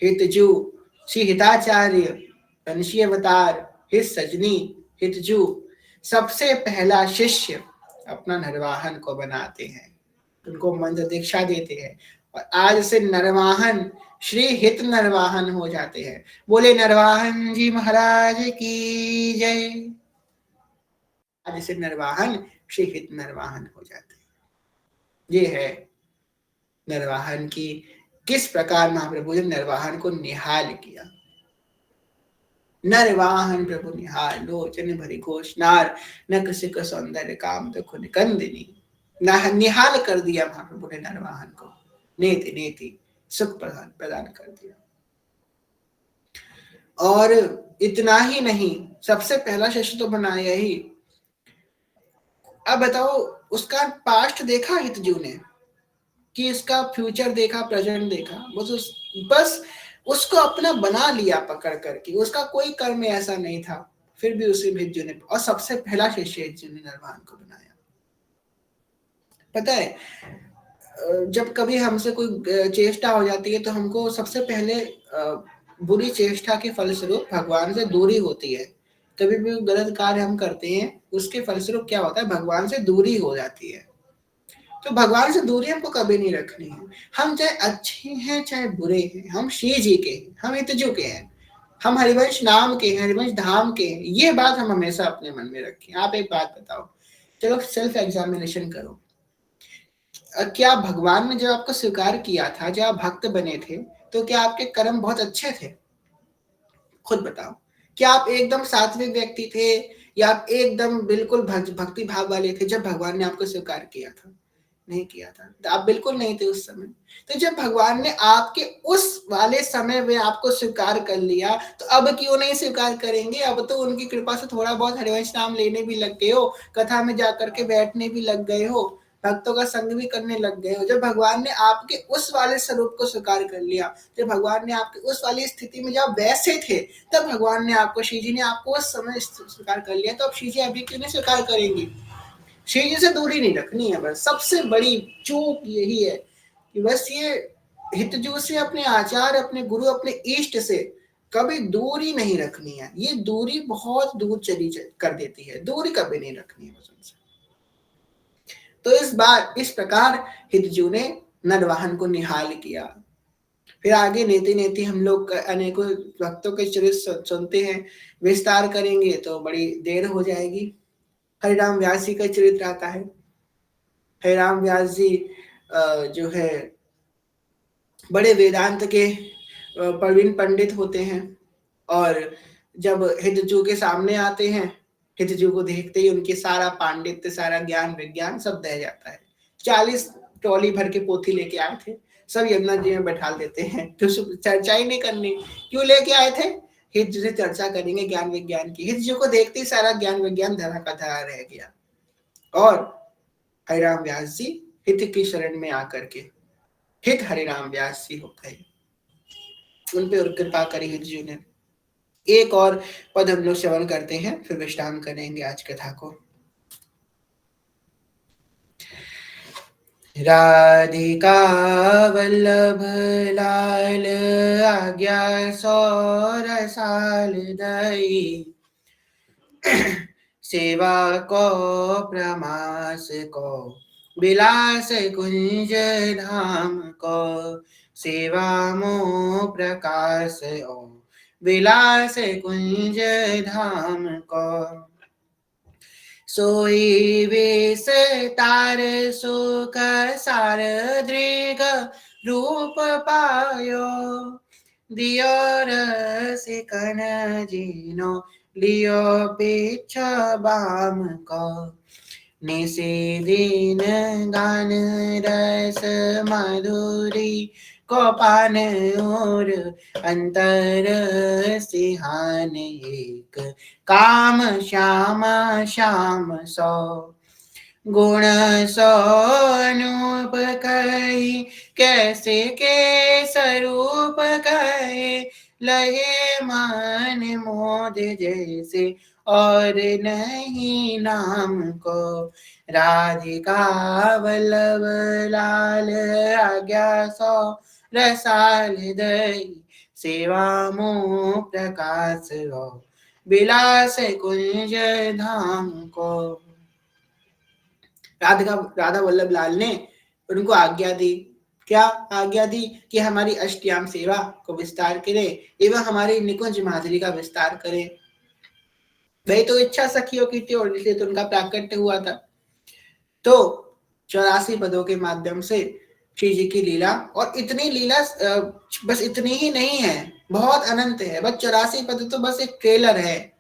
हितजु श्री हिताचार्य ऋषि अवतार हित सजनी हितजु सबसे पहला शिष्य अपना नरवाहन को बनाते हैं, उनको मंत्र दीक्षा देते हैं और आज से नरवाहन श्री हित नरवाहन हो जाते हैं। बोले नरवाहन जी महाराज की जय। आज से नरवाहन श्री हित नरवाहन हो जाते हैं। ये है नरवाहन की किस प्रकार महाप्रभु ने नरवाहन को निहाल किया। नरवाहन प्रभु निहाल लोचन भरी घोषनार, न किसी का सौंदर्य काम तो खुद कंदिनी। निहाल कर दिया महाप्रभु ने नरवाहन को, नेति नेति सुख प्रदान कर दिया। और इतना ही नहीं, सबसे पहला शिष्य तो बनाया ही। अब बताओ, उसका पास्ट देखा हितजू ने कि इसका फ्यूचर देखा, प्रेजेंट देखा, बस उसको अपना बना लिया पकड़ करके। उसका कोई कर्म ऐसा नहीं था, फिर भी उसे हितजू ने, और सबसे पहला शिष्य हितजू ने नरवाहन को बनाया। पता है, जब कभी हमसे कोई चेष्टा हो जाती है तो हमको सबसे पहले बुरी चेष्टा के फलस्वरूप भगवान से दूरी होती है। कभी भी गलत कार्य हम करते हैं, उसके फलस्वरूप क्या होता है, भगवान से दूरी हो जाती है। तो भगवान से दूरी हमको कभी नहीं रखनी है। हम चाहे अच्छे हैं चाहे बुरे हैं, हम श्री जी के हैं, हम हितजू के हैं, हम हरिवंश नाम के हैं, हरिवंश धाम के हैं। ये बात हम हमेशा अपने मन में रखें। आप एक बात बताओ, चलो सेल्फ एग्जामिनेशन करो, क्या भगवान ने जब आपको स्वीकार किया था, जब आप भक्त बने थे, तो क्या आपके कर्म बहुत अच्छे थे? खुद बताओ। क्या आप एकदम सात्विक व्यक्ति थे, या आप एकदम बिल्कुल भक्ति भाव वाले थे जब भगवान ने आपको स्वीकार किया था? नहीं किया था, तो आप बिल्कुल नहीं थे उस समय। तो जब भगवान ने आपके उस वाले समय में आपको स्वीकार कर लिया, तो अब क्यों नहीं स्वीकार करेंगे? अब तो उनकी कृपा से थोड़ा बहुत हरिवंश नाम लेने भी लग गए हो, कथा में जाकर के बैठने भी लग गए हो, भक्तों का संग भी करने लग गए हो। जब भगवान ने आपके उस वाले स्वरूप को स्वीकार कर लिया, जब भगवान ने आपके उस वाली स्थिति में जब वैसे थे, तब भगवान ने आपको, श्री जी ने आपको उस समय स्वीकार कर लिया, तो अब श्री जी अभी क्यों नहीं स्वीकार करेंगे? श्री जी से दूरी नहीं रखनी है। बस सबसे बड़ी चूक यही है कि बस ये हितजू से, अपने आचार्य, अपने गुरु, अपने इष्ट से कभी दूरी नहीं रखनी है। ये दूरी बहुत दूर चली कर देती है, दूरी कभी नहीं रखनी है बस उनसे। तो इस प्रकार हितजू ने नरवाहन को निहाल किया। फिर आगे नेति नेति हम लोग अनेकों भक्तों के चरित्र सुनते हैं, विस्तार करेंगे तो बड़ी देर हो जाएगी। हरिराम व्यास जी का चरित्र आता है। हरिराम व्यास जी जो है बड़े वेदांत के प्रवीण पंडित होते हैं, और जब हितजू के सामने आते हैं, हितजू को देखते ही उनके सारा पांडित्य, सारा ज्ञान विज्ञान सब दह जाता है। 40 ट्रॉली भर के पोथी लेके आए थे, सब यमुना जी में बैठा देते हैं, तो चर्चा ही नहीं करनी। क्यों लेके आए थे? हितजू से चर्चा करेंगे ज्ञान विज्ञान की। हितजू को देखते ही सारा ज्ञान विज्ञान धरा का धरा रह गया, और हरिराम व्यास जी हित की शरण में आकर के हित हरिराम व्यास जी हो गए, उन पे कृपा करी हितजू ने। एक और पद हम लोग श्रवण करते हैं, फिर विश्राम करेंगे आज कथा को। राधिका वल्लभ लाल आज्ञा सौर साल दई, सेवा को प्रमास को विलास कुंज धाम को, सेवा मोह प्रकाश ओ विलास कुंज धाम को। सोई विस्तार सुख सार दृग रूप पायो। दियो रसिकन जीनो, लियो पीछ बाम को। निशिदिन गान रस मधुरी को पान और अंतर सिहान एक। काम श्यामा श्याम सो, गुण सोनूप कही कैसे के स्वरूप कहे। लहे मन मोद जैसे और नहीं नाम को। राधिका वल्लभ लाल आज्ञा सो, रसाल दई सेवा मोह प्रकाश हो। विलास कुंज धाम को। राधा वल्लभ लाल ने उनको आज्ञा दी। क्या आज्ञा दी? कि हमारी अष्टयाम सेवा को विस्तार करे एवं हमारी निकुंज माधुरी का विस्तार करे। वही तो इच्छा सखियों की थी और इसलिए तो उनका प्राकट्य हुआ था। तो 84 पदों के माध्यम से श्री जी की लीला, और इतनी लीला बस इतनी ही नहीं है, बहुत अनंत है। बस 84 पद तो बस एक ट्रेलर है।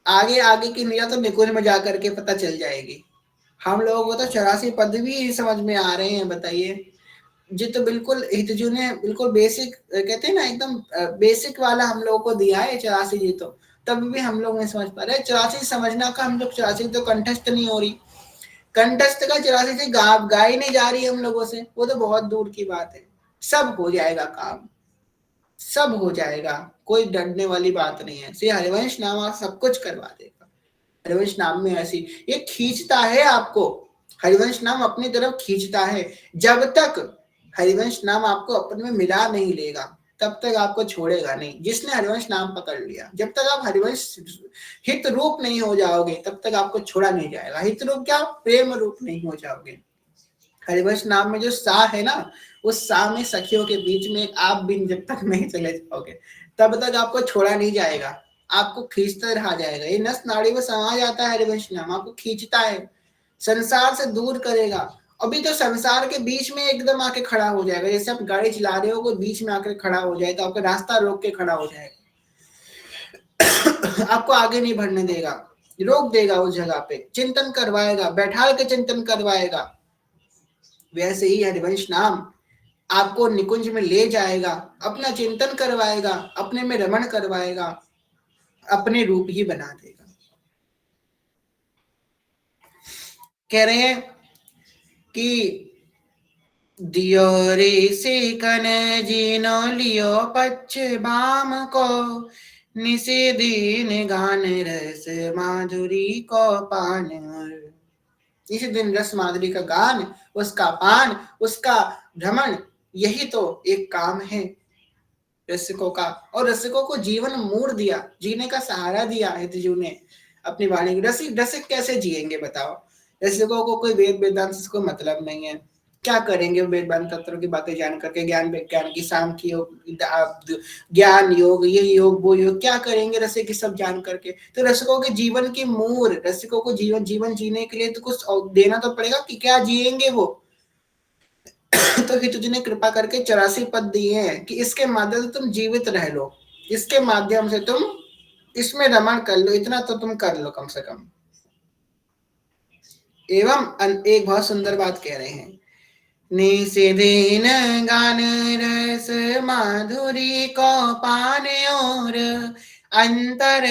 आगे आगे की लीला तो निकुंज में जाकर के पता चल जाएगी। हम लोगों को तो 84 पद भी समझ में आ रहे हैं, बताइए। जी तो बिल्कुल हितजू ने बिल्कुल बेसिक, कहते हैं ना, एकदम बेसिक वाला हम लोगों को दिया है 84 जी। तो तब भी हम लोग नहीं समझ पा रहे। 84 समझना का हम लोग 84 तो कंठस्थ नहीं हो रही, कंठस्थ का 84 से गाई नहीं जा रही हम लोगों से, वो तो बहुत दूर की बात है। सब हो जाएगा काम, सब हो जाएगा, कोई डरने वाली बात नहीं है। श्री हरिवंश नाम सब कुछ करवा देगा। हरिवंश नाम में ऐसी ये खींचता है आपको, हरिवंश नाम अपनी तरफ खींचता है। जब तक हरिवंश नाम आपको अपने में मिला नहीं लेगा तब तक आपको छोड़ेगा नहीं। जिसने हरिवंश नाम पकड़ लिया, जब तक आप हरिवंश हित रूप नहीं हो जाओगे तब तक आपको छोड़ा नहीं जाएगा। हित रूप क्या, प्रेम रूप नहीं हो जाओगे। हरिवंश नाम में जो सा है ना, उस सा में सखियों के बीच में आप बिन जब तक नहीं चले जाओगे तब तक आपको छोड़ा नहीं जाएगा, आपको खींचता रहा जाएगा। ये नस नाड़ी में समा जाता है हरिवंश नाम, आपको खींचता है, संसार से दूर करेगा। अभी तो संसार के बीच में एकदम आके खड़ा हो जाएगा। जैसे आप गाड़ी चला रहे हो, कोई बीच में आकर खड़ा हो जाए तो आपका रास्ता रोक के खड़ा हो जाएगा। आपको आगे नहीं बढ़ने देगा, रोक देगा उस जगह पे, चिंतन करवाएगा, बैठा के चिंतन करवाएगा। वैसे ही हरिवंश नाम आपको निकुंज में ले जाएगा, अपना चिंतन करवाएगा, अपने में रमण करवाएगा, अपने रूप ही बना देगा। कह रहे हैं कि दियो रे से कन जीनो, लियो पच्छ बाम को। निसे दिन गान रस माधुरी को पान। इस दिन रस माधुरी का गान, उसका पान, उसका भ्रमण, यही तो एक काम है रसिकों का। और रसिकों को जीवन मूड दिया, जीने का सहारा दिया हितजू ने अपनी वाणी। रसिक रसिक कैसे जिएंगे बताओ? रसिकों को कोई वेद वेदांत से कोई मतलब नहीं है। क्या करेंगे वेद वेदांत तत्वों की बातें जान करके, ज्ञान विज्ञान की, सांख्य योग, ज्ञान योग, ये योग वो योग, क्या करेंगे रसिक की सब जान करके? तो रसिकों के जीवन की मूर, रसिकों को जीवन जीवन जीने के लिए तो कुछ देना तो पड़ेगा कि क्या जिएंगे वो। तो हितुजी ने कृपा करके 84 पद दिए हैं कि इसके माध्यम से तुम जीवित रह लो, इसके माध्यम से तुम इसमें रमण कर लो, इतना तो तुम कर लो कम से कम। एवं एक बहुत सुंदर बात कह रहे हैं, निषेधीन गान रस माधुरी को पान और अंतर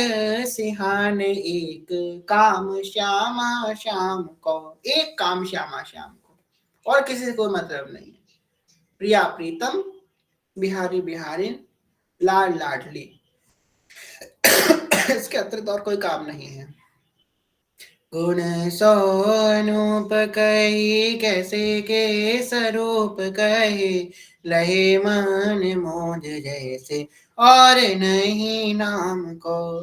सिहान एक। काम श्यामा श्याम को, एक काम श्यामा श्याम को, और किसी से कोई मतलब नहीं है। प्रिया प्रीतम, बिहारी बिहारिन, लाड लाडली, इसके अतिरिक्त और कोई काम नहीं है। गुण सोनूप कही कैसे के स्वरूप कहे। लहे मन मोज जैसे और नहीं नाम को।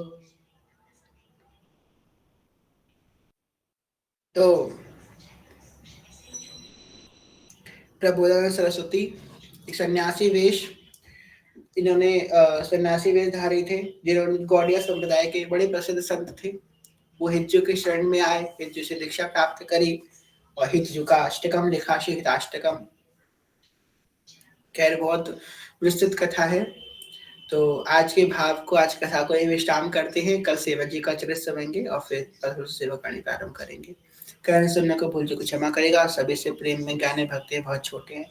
तो प्रबोधानंद सरस्वती एक सन्यासी वेश, इन्होंने सन्यासी वेश धारी थे, जिन्होंने गौड़िया संप्रदाय के बड़े प्रसिद्ध संत थे। वो हितजू के शरण में आए, हितजू से दीक्षा प्राप्त करी और हितजू का अष्टकम लिखा, हिताष्टकम। खैर बहुत विस्तृत कथा है। तो आज के भाव को, आज कथा को यही विश्राम करते हैं। कल सेवक जी का चरित्र सुनेंगे और फिर परसों से सेवा करनी प्रारंभ करेंगे। कहने सुनने को भूल चूक क्षमा करेगा, सभी से प्रेम में ज्ञान भक्ति हैं, बहुत छोटे हैं,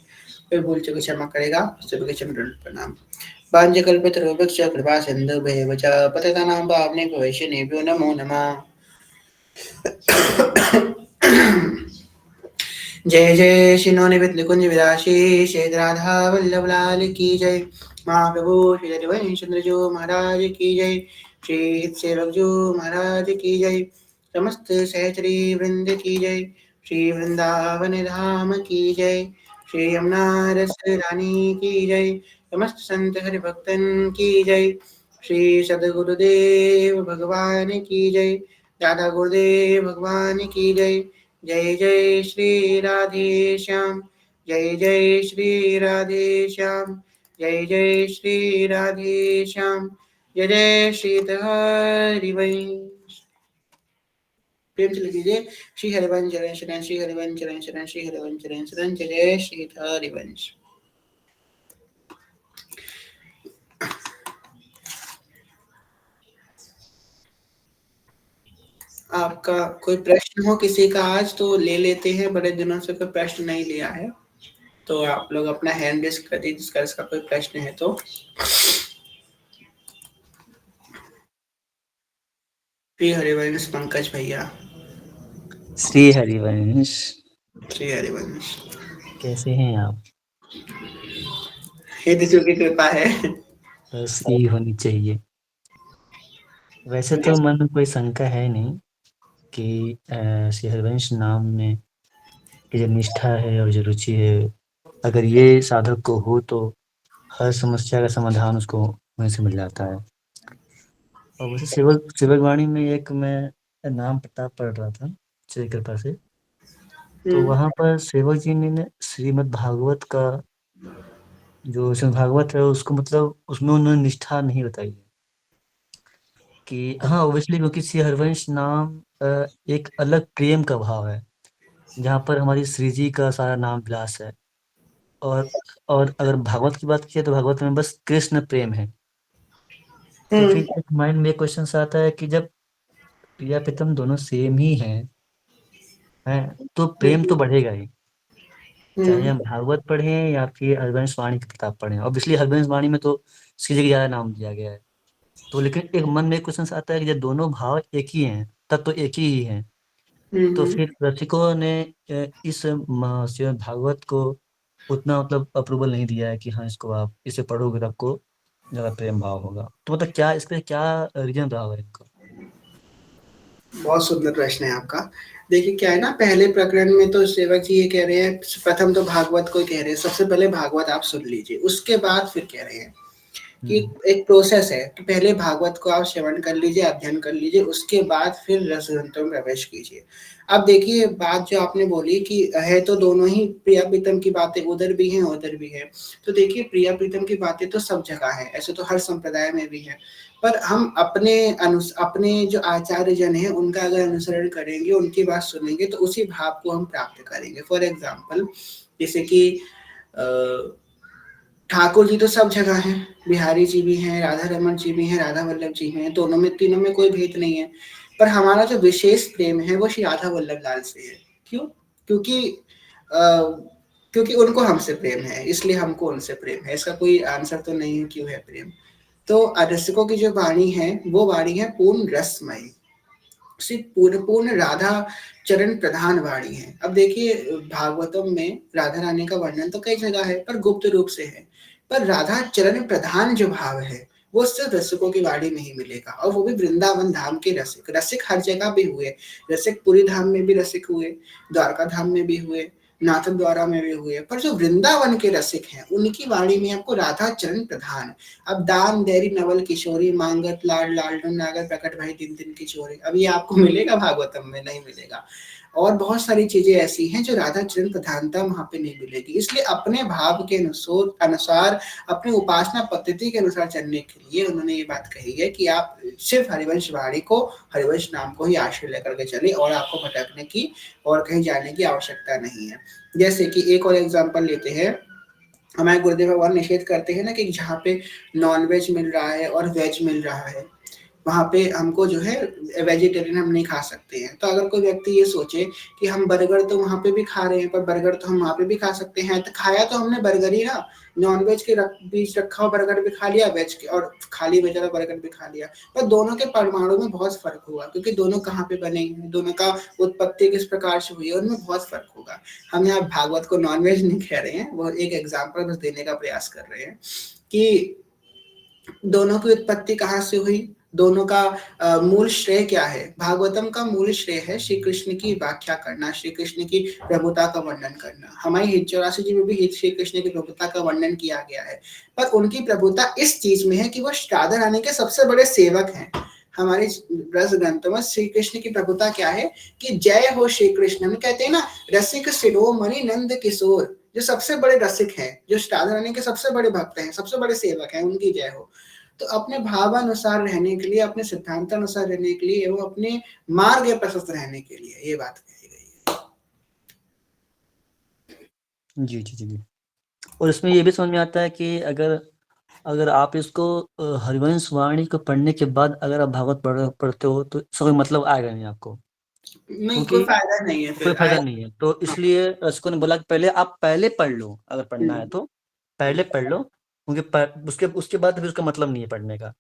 फिर भूल चूक क्षमा करेगा, सभी के चरण प्रणाम। बांझकल्पतरुभ्यश्च कृपा सिन्धुभ्येव च पतितानां पावनेभ्यो वैष्णवेभ्यो नमो नमः। जय जय श्री नवनिमित निकुंज विलासी श्री राधा वल्लभ लाल की जय। महाप्रभु श्री हरिवंश चंद्र जो महाराज की जय। श्री हित सेवक जो महाराज की जय। समस्त सहचरी वृंद की जय। श्री वृंदावन धाम की जय। श्री यमुना रस रानी की जय। समस्त संत हरि भक्तन की जय। श्री सदगुरुदेव भगवान की जय। दादा गुरुदेव भगवान की जय। जय जय श्री राधे श्याम। जय जय श्री राधे श्याम। जय जय श्री राधे श्याम। जय जय श्री हरिवंश। प्रेम से लिखिए श्री हरिवंश चरण शरण, श्री हरिवंश चरण शरण, श्री हरिवंश चरण शरण। जय जय श्री हरिवंश। आपका कोई प्रश्न हो किसी का आज तो ले लेते हैं, बड़े दिनों से कोई प्रश्न नहीं लिया है तो आप लोग अपना हैंड रेज कर दीजिए जिसका इसका कोई प्रश्न है तो। श्री हरिवंश पंकज भैया। श्री हरिवंश। श्री हरिवंश। कैसे हैं आप? हे दिशु की कृपा है। बस यही होनी चाहिए। वैसे तो मन में कोई शंका है नहीं कि श्री हरिवंश नाम में की जो निष्ठा है और जो रुचि है, अगर ये साधक को हो तो हर समस्या का समाधान उसको वहीं से मिल जाता है। और वैसे सेवक वाणी में एक मैं नाम पता पढ़ रहा था श्री कृपा से, तो वहाँ पर सेवक जी ने श्रीमद् भागवत का जो श्रीमद् भागवत है उसको मतलब उसमें उन्होंने निष्ठा नहीं बताई है कि हाँ ऑब्वियसली, क्योंकि श्री हरिवंश नाम एक अलग प्रेम का भाव है जहाँ पर हमारी श्री जी का सारा नाम विलास है। और और अगर भागवत की बात की तो भागवत में बस कृष्ण प्रेम है। तो फिर एक माइंड में क्वेश्चन आता है कि जब प्रिया प्रीतम दोनों सेम ही हैं तो प्रेम तो बढ़ेगा ही, चाहे हम भागवत पढ़ें या फिर हरिवंश वाणी की किताब पढ़ें। ऑब्वियसली हरिवंश वाणी में तो श्री जी का ज़्यादा नाम दिया गया है। तो लेकिन एक मन में क्वेश्चन आता है कि जब दोनों भाव एक ही हैं तब तो एक ही हैं, तो फिर रसिकों ने इस श्रीमद् भागवत को उतना मतलब अप्रूवल नहीं दिया है कि हाँ इसको आप इसे पढ़ोगे तो आपको ज़्यादा प्रेम भाव होगा। तो मतलब क्या इसके क्या रीजन रहा है इनका? बहुत सुंदर प्रश्न है आपका। देखिए क्या है ना, पहले प्रकरण में तो सेवक जी ये कह रहे हैं, प्रथम तो भागवत को कह रहे हैं, सबसे पहले भागवत आप सुन लीजिए, उसके बाद फिर कह रहे हैं कि एक प्रोसेस है कि पहले भागवत को आप श्रवण कर लीजिए, अध्ययन कर लीजिए, उसके बाद फिर रस ग्रंथों में प्रवेश कीजिए। अब देखिए बात जो आपने बोली कि है तो दोनों ही प्रिया प्रीतम की बातें उधर भी हैं उधर भी है। तो देखिए प्रिया प्रीतम की बातें तो सब जगह है, ऐसे तो हर संप्रदाय में भी है। पर हम अपने जो आचार्य जन है उनका अगर अनुसरण करेंगे, उनकी बात सुनेंगे तो उसी भाव को हम प्राप्त करेंगे। फॉर एग्जाम्पल जैसे कि ठाकुर जी तो सब जगह हैं, बिहारी जी भी हैं, राधा रमन जी भी हैं, राधा वल्लभ जी हैं, दोनों में तीनों में कोई भेद नहीं है। पर हमारा जो विशेष प्रेम है वो श्री राधा वल्लभ लाल से है। क्यों? क्योंकि क्योंकि उनको हमसे प्रेम है, इसलिए हमको उनसे प्रेम है। इसका कोई आंसर तो नहीं है क्यों है प्रेम। तो रसिकों की जो वाणी है वो वाणी है पूर्ण रसमयी, सिर्फ पूर्ण पूर्ण राधा चरण प्रधान वाणी है। अब देखिए भागवतम में राधा रानी का वर्णन तो कई जगह है पर गुप्त रूप से है, पर राधा चरण प्रधान जो भाव है वो सिर्फ रसिकों की वाणी में ही मिलेगा, और वो भी वृंदावन धाम के रसिक। रसिक हर जगह भी हुए, रसिक पुरी धाम में भी रसिक हुए, द्वारका धाम में भी हुए, नाथ द्वारा में भी हुए, पर जो वृंदावन के रसिक हैं उनकी वाणी में आपको राधा चरण प्रधान। अब दान देरी नवल किशोरी मांगत लाड लालडन नागर प्रकट भाई दिन दिन की चोरी, अब ये आपको मिलेगा भागवतम में? नहीं मिलेगा। और बहुत सारी चीजें ऐसी हैं जो राधा चरण प्रधानता वहां पे नहीं मिलेगी। इसलिए अपने भाव के अनुसार अपने उपासना पद्धति के अनुसार चलने के लिए उन्होंने ये बात कही है कि आप सिर्फ हरिवंश वाणी को, हरिवंश नाम को ही आश्रय लेकर के चले और आपको भटकने की और कहीं जाने की आवश्यकता नहीं है। जैसे कि एक और एग्जाम्पल लेते हैं, हमारे गुरुदेव भगवान निषेध करते हैं ना कि जहाँ पे नॉन-वेज मिल रहा है और वेज मिल रहा है, वहाँ पे हमको जो है वेजिटेरियन हम नहीं खा सकते हैं। तो अगर कोई व्यक्ति ये सोचे कि हम बर्गर तो वहाँ पे भी खा रहे हैं, पर बर्गर तो हम वहाँ पे भी खा सकते हैं, तो खाया तो हमने बर्गर ही ना, नॉन-वेज के बीच रखा हुआ बर्गर भी खा लिया, वेज के और खाली वेज वाला बर्गर भी खा लिया। पर दोनों के परमाणु में बहुत फ़र्क हुआ, क्योंकि दोनों कहाँ पे बने हैं, दोनों का उत्पत्ति किस प्रकार से हुई है, उनमें बहुत फ़र्क होगा। हम यहाँ भागवत को नॉन-वेज नहीं कह रहे हैं, वो एक एग्ज़ाम्पल बस देने का प्रयास कर रहे हैं कि दोनों की उत्पत्ति कहाँ से हुई, दोनों का मूल श्रेय क्या है। भागवतम का मूल श्रेय है श्री कृष्ण की व्याख्या करना, श्री कृष्ण की प्रभुता का वर्णन करना। हमारी हित 84 जी में भी श्री कृष्ण की प्रभुता का वर्णन किया गया है, पर उनकी प्रभुता इस चीज में है कि वो राधा रानी के सबसे बड़े सेवक हैं। हमारे रस ग्रंथों में श्री कृष्ण की प्रभुता क्या है कि जय हो श्री कृष्ण। हम कहते हैं ना, रसिक शिरोमणि नंद किशोर, जो सबसे बड़े रसिक हैं, जो राधा रानी के सबसे बड़े भक्त हैं, सबसे बड़े सेवक हैं, उनकी जय हो। तो अपने भावानुसार रहने के लिए, अपने सिद्धांतानुसार रहने के लिए एवं अपने मार्ग प्रशस्त रहने के लिए ये बात कही गई है। जी, जी, जी, जी। और इसमें ये भी समझ में आता है कि अगर अगर आप इसको हरिवंश वाणी को पढ़ने के बाद अगर आप भागवत पढ़ते हो तो इसका कोई मतलब आएगा नहीं आपको, नहीं, कोई क्योंकि फायदा नहीं है कोई फिर फायदा नहीं है। तो इसलिए रसिकों ने बोला कि पहले आप पहले पढ़ लो, अगर पढ़ना है तो पहले पढ़ लो, क्योंकि उसके उसके बाद फिर उसका मतलब नहीं है पढ़ने का,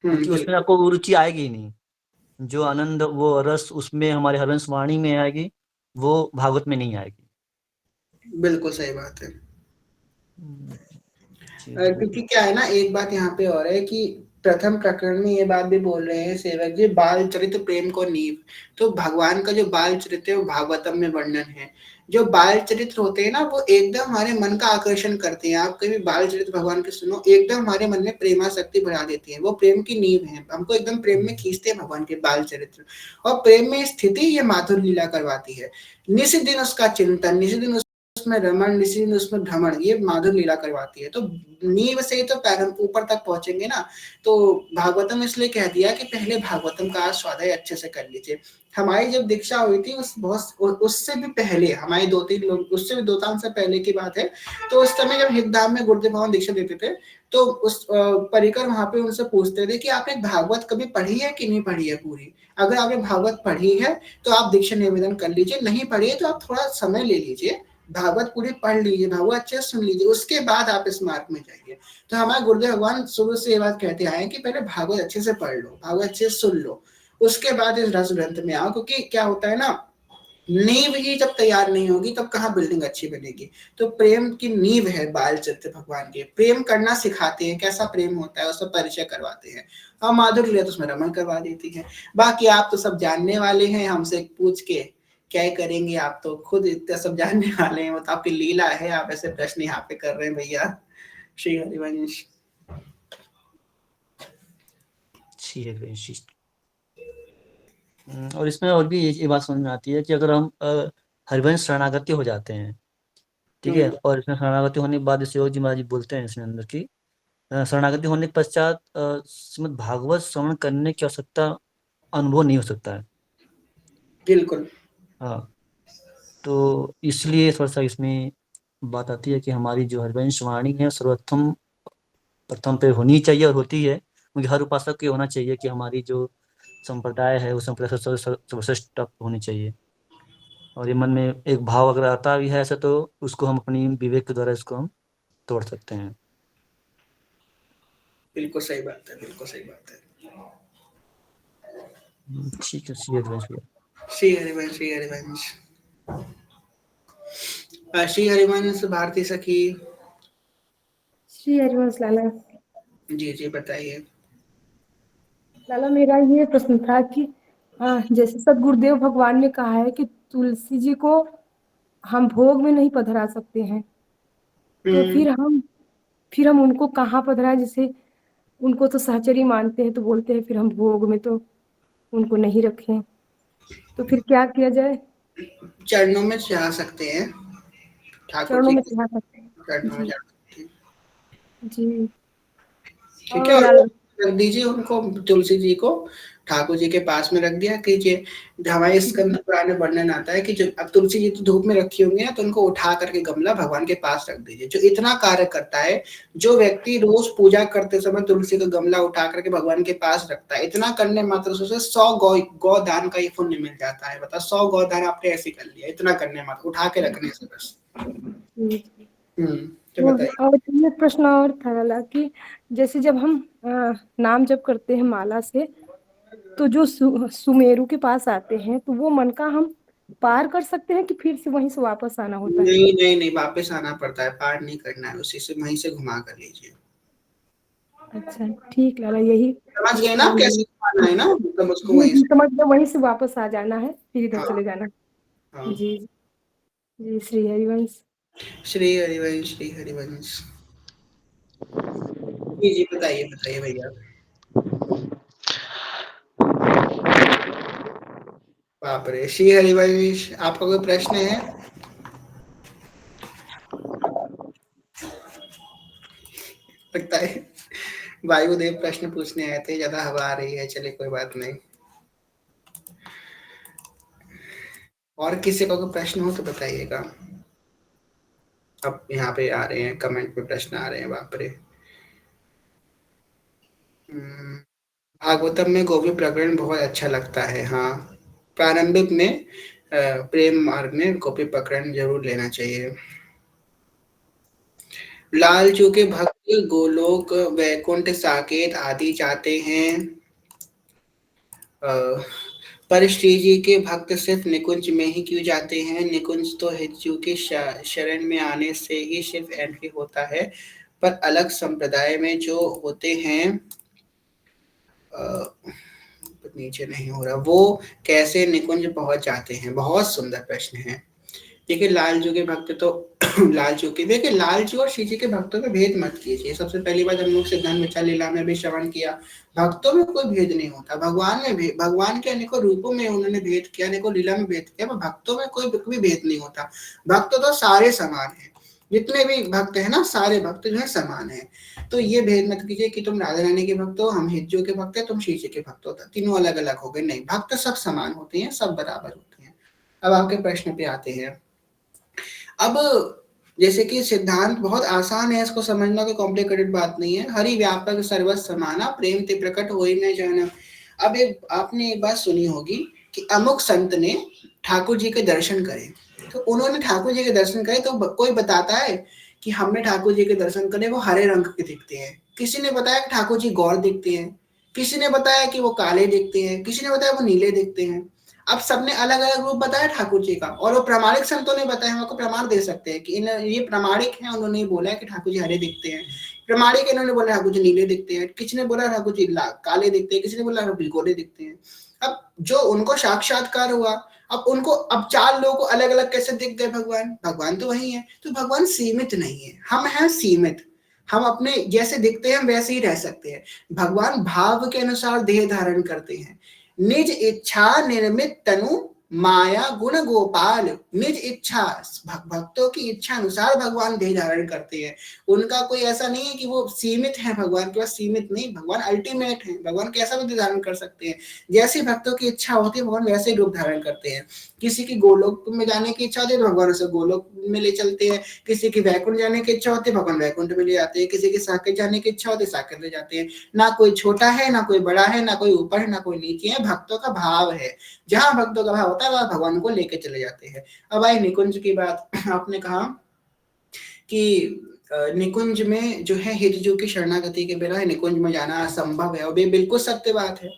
क्योंकि उसमें बिल्कुल आपको रुचि आएगी ही नहीं। जो आनंद, वो रस उसमें हमारे हरिवंश वाणी में आएगी, वो भागवत में नहीं आएगी। बिल्कुल सही बात है। हम्म, जी, जी, जी। क्योंकि क्या है ना, एक बात यहाँ पे और है कि प्रथम प्रकरण में ये बात भी बोल रहे हैं सेवक जी, बाल चरित प्रेम को नीव। तो भगवान का जो बाल चरित्र है वो भागवतम में वर्णन है। जो बाल चरित्र होते हैं ना, वो एकदम हमारे मन का आकर्षण करते हैं। आप कभी बाल चरित्र भगवान के सुनो, एकदम हमारे मन में प्रेमाशक्ति बढ़ा देती है। वो प्रेम की नींव है, हमको एकदम प्रेम में खींचते हैं भगवान के बाल चरित्र। और प्रेम में स्थिति ये माधुर लीला करवाती है। निस दिन उसका चिंतन, निस दिन उसमें रमण, निसी दिन उसमें भ्रमण, ये माधुर लीला करवाती है। तो नींव से ही तो पैर ऊपर तक पहुंचेंगे ना। तो भागवतम इसलिए कह दिया कि पहले भागवतम का स्वाध्याय अच्छे से कर लीजिए। हमारी जब दीक्षा हुई थी उससे भी पहले, हमारे 2-3 लोग, उससे भी 2 साल से पहले की बात है। तो उस समय जब हितधाम में गुरुदेव भगवान दीक्षा देते थे, तो उस परिकर वहां पे उनसे पूछते थे कि आपने भागवत कभी पढ़ी है कि नहीं पढ़ी है पूरी। अगर आपने भागवत पढ़ी है तो आप दीक्षा निवेदन कर लीजिए, नहीं पढ़ी है तो आप थोड़ा समय ले लीजिए, भागवत पूरी पढ़ लीजिए, भागवत अच्छे से सुन लीजिए, उसके बाद आप इस मार्ग में जाइए। तो हमारे गुरुदेव भगवान शुरू से ये बात कहते आए कि पहले भागवत अच्छे से पढ़ लो, भागवत अच्छे से सुन लो, उसके बाद इस रस ग्रंथ में आओ। क्योंकि क्या होता है ना, नींव ही जब तैयार नहीं होगी तब कहाँ बिल्डिंग अच्छी बनेगी। तो प्रेम की नींव है बाल चरित्र भगवान के, प्रेम करना सिखाते हैं, कैसा प्रेम होता है उसका परिचय करवाते हैं। और माधुर्य लिया तो उसमें रमन करवा देती है। बाकी आप तो सब जानने वाले हैं, हमसे पूछ के क्या करेंगे, आप तो खुद इतना सब जानने वाले हैं। वो तो आपकी लीला है, आप ऐसे प्रश्न यहाँ पे कर रहे हैं भैया। श्री हरिवंश। ठीक है, और इसमें और भी ये बात समझ में आती है कि अगर हम हरिवंश शरणागति हो जाते हैं, ठीक है, और इसमें शरणागति होने के बाद जैसे योगी जी महाराज जी बोलते हैं इसमें अंदर की शरणागति होने के पश्चात श्रीमद् भागवत श्रवण करने की आवश्यकता अनुभव नहीं हो सकता है। बिल्कुल हाँ, तो इसलिए थोड़ा सा इसमें बात आती है कि हमारी जो हरिवंश वाणी है सर्वप्रथम प्रथम पे होनी चाहिए, और होती है, क्योंकि हर उपासक को ये होना चाहिए कि हमारी जो संप्रदाय है उस संप्रदाय से सर्वश्रेष्ठ होनी चाहिए। और ये मन में एक भाव अगर आता भी है ऐसा, तो उसको हम अपनी विवेक के द्वारा इसको हम तोड़ सकते हैं। बिल्कुल सही बात है, बिल्कुल सही बात है। ठीक है, श्री हरिवंश भैया। श्री हरिवंश, श्री हरिवंश। श्री हरिवंश भारती सखी। श्री हरिवंश लाला। जी जी बताइए। लाला, मेरा ये प्रश्न था कि जैसे सदगुरुदेव भगवान ने कहा है कि तुलसी जी को हम भोग में नहीं पधरा सकते हैं, तो फिर हम उनको कहाँ पधराएं? जैसे उनको तो सहचरी मानते हैं, तो बोलते हैं फिर हम भोग में तो उनको नहीं रखें, तो फिर क्या किया जाए? चरणों में चढ़ा सकते हैं, ठाकुर चरणों जी में के चढ़ा सकते हैं। चरणों में जी चढ़ा सकते हैं। जी। ठीक है, और और लाला, रख दीजिए उनको, तुलसी जी को ठाकुर जी के पास में रख दिया कि हमारे स्कंद पुराण में वर्णन आता है कि जो अब तुलसी जी तो धूप में रखी होंगी ना, तो उनको उठा करके गमला भगवान के पास रख दीजिए। जो इतना कार्य करता है, जो व्यक्ति रोज पूजा करते समय तुलसी का गमला उठा करके भगवान के पास रखता है, इतना करने मात्र से 100 गौदान का ये पुण्य मिल जाता है। बता, 100 गौदान आपने ऐसे कर लिया, इतना करने मात्र, उठा के रखने से बस। तो बताइए। और ये प्रश्न और था लाला कि जैसे जब हम नाम जप करते हैं माला से, तो जो सुमेरु के पास आते हैं, तो वो मन का हम पार कर सकते हैं कि फिर से वहीं से वापस आना होता है? नहीं नहीं नहीं, वापस आना पड़ता है, पार नहीं करना है, उसी से वहीं से घुमा कर लीजिए। अच्छा ठीक लाला, यही समझ गए ना ध्यान कैसे देना। घुमाना है ना, मतलब उसको जी वहीं जी, से। समझ गया, वहीं से वापस आ जाना है, फिर इधर हाँ चले जाना। हाँ। जी जी, श्री हरिवंश। श्री हरिवंश, श्री हरिवंश। जी जी, बताइए बताइए भैया। बाप रे, श्री हरिवंश, आपका कोई प्रश्न है? लगता है वायुदेव प्रश्न पूछने आए थे, ज्यादा हवा आ रही है, चलिए कोई बात नहीं। और किसी का कोई प्रश्न हो तो बताइएगा। अब यहाँ पे आ रहे हैं, कमेंट पे प्रश्न आ रहे हैं, बाप रे। भागवतम में गोपी प्रकरण बहुत अच्छा लगता है। हाँ, प्रारंभिक में प्रेम मार्ग में गोपी प्रकरण जरूर लेना चाहिए। लालचू के भक्त गोलोक वैकुंठ साकेत आदि जाते हैं, पर श्री जी के भक्त सिर्फ निकुंज में ही क्यों जाते हैं? निकुंज तो हिज्जू के शरण में आने से ही सिर्फ एंट्री होता है, पर अलग संप्रदाय में जो होते हैं, नीचे नहीं हो रहा, वो कैसे निकुंज पहुंच जाते हैं? बहुत सुंदर प्रश्न है। देखिए, लालजू के भक्त तो लालजू के, देखिए लालजू और श्री जी के भक्तों में भेद मत कीजिए। सबसे पहली बात, हम लोग सिद्धांत विचार लीला में भी श्रवण किया, भक्तों में कोई भेद नहीं होता। भगवान में भेद, भगवान के अनेकों रूपों में उन्होंने भेद किया, अनेकों लीला में भेद किया, पर भक्तों में कोई भी भेद नहीं होता। भक्त तो सारे समान है, जितने भी भक्त है ना, सारे भक्त जो है समान है। तो ये भेद मत कीजिए कि तुम राधा रानी के भक्त हो, हम हिज्जू के भक्त है, तुम श्री जी के भक्त हो, तीनों अलग अलग हो गए। नहीं, भक्त सब समान होते हैं, सब बराबर होते हैं। अब आपके प्रश्न पे आते हैं। अब जैसे कि सिद्धांत बहुत आसान है, इसको समझना कोई कॉम्प्लिकेटेड बात नहीं है। हरि व्यापक सर्वस्व समाना, प्रेम ते प्रकट होई न जाना। अब एक आपने एक बात सुनी होगी कि अमुक संत ने ठाकुर जी के दर्शन करे, तो उन्होंने ठाकुर जी के दर्शन करे, तो कोई बताता है कि हमने ठाकुर जी के दर्शन करे, वो हरे रंग के दिखते हैं। किसी ने बताया कि ठाकुर जी गौर दिखते हैं, किसी ने बताया कि वो काले दिखते हैं, किसी ने बताया वो नीले दिखते हैं। अब सबने अलग अलग रूप बताया ठाकुर जी का, और वो प्रामाणिक संतों ने बताया, हम आपको प्रमाण दे सकते हैं कि ये प्रामाणिक है, उन्होंने बोला कि ठाकुर जी हरे दिखते हैं। प्रामाणिक इन्होंने बोला ठाकुर जी नीले दिखते हैं, किसी ने बोला ठाकुर जी काले दिखते हैं, किसी ने बोला ठाकुर जी गोरे दिखते हैं। अब जो उनको साक्षात्कार हुआ, अब उनको, अब चार लोगों को अलग अलग कैसे दिख गए भगवान? भगवान तो वही है। तो भगवान सीमित नहीं है, हम हैं सीमित। हम अपने जैसे दिखते हैं वैसे ही रह सकते हैं। भगवान भाव के अनुसार देह धारण करते हैं। निज इच्छा निर्मित तनु माया गुण गोपाल। निज इच्छा, भक्तों की इच्छा अनुसार भगवान देह धारण करते हैं। उनका कोई ऐसा नहीं है कि वो सीमित है, भगवान के पास सीमित नहीं, भगवान अल्टीमेट है, भगवान कैसा भी धारण कर सकते हैं। जैसे भक्तों की इच्छा होती है, भगवान वैसे ही रूप धारण करते हैं। किसी की गोलोक में जाने की इच्छा होती है तो भगवान उसे गोलोक में ले चलते हैं। किसी की वैकुंठ जाने की इच्छा होती है, भगवान वैकुंठ में ले जाते हैं। किसी की साकेत जाने की इच्छा होती है, साकेत ले जाते हैं। ना कोई छोटा है, ना कोई बड़ा है, ना कोई ऊपर है, ना कोई नीचे है, भक्तों का भाव है। जहां भक्तों का भाव होता है, वहां भगवान को लेके चले जाते हैं। अब आई निकुंज की बात। आपने कहा कि निकुंज में जो है हितजू की शरणागति के बिना निकुंज में जाना असंभव है, और ये बिल्कुल सत्य बात है।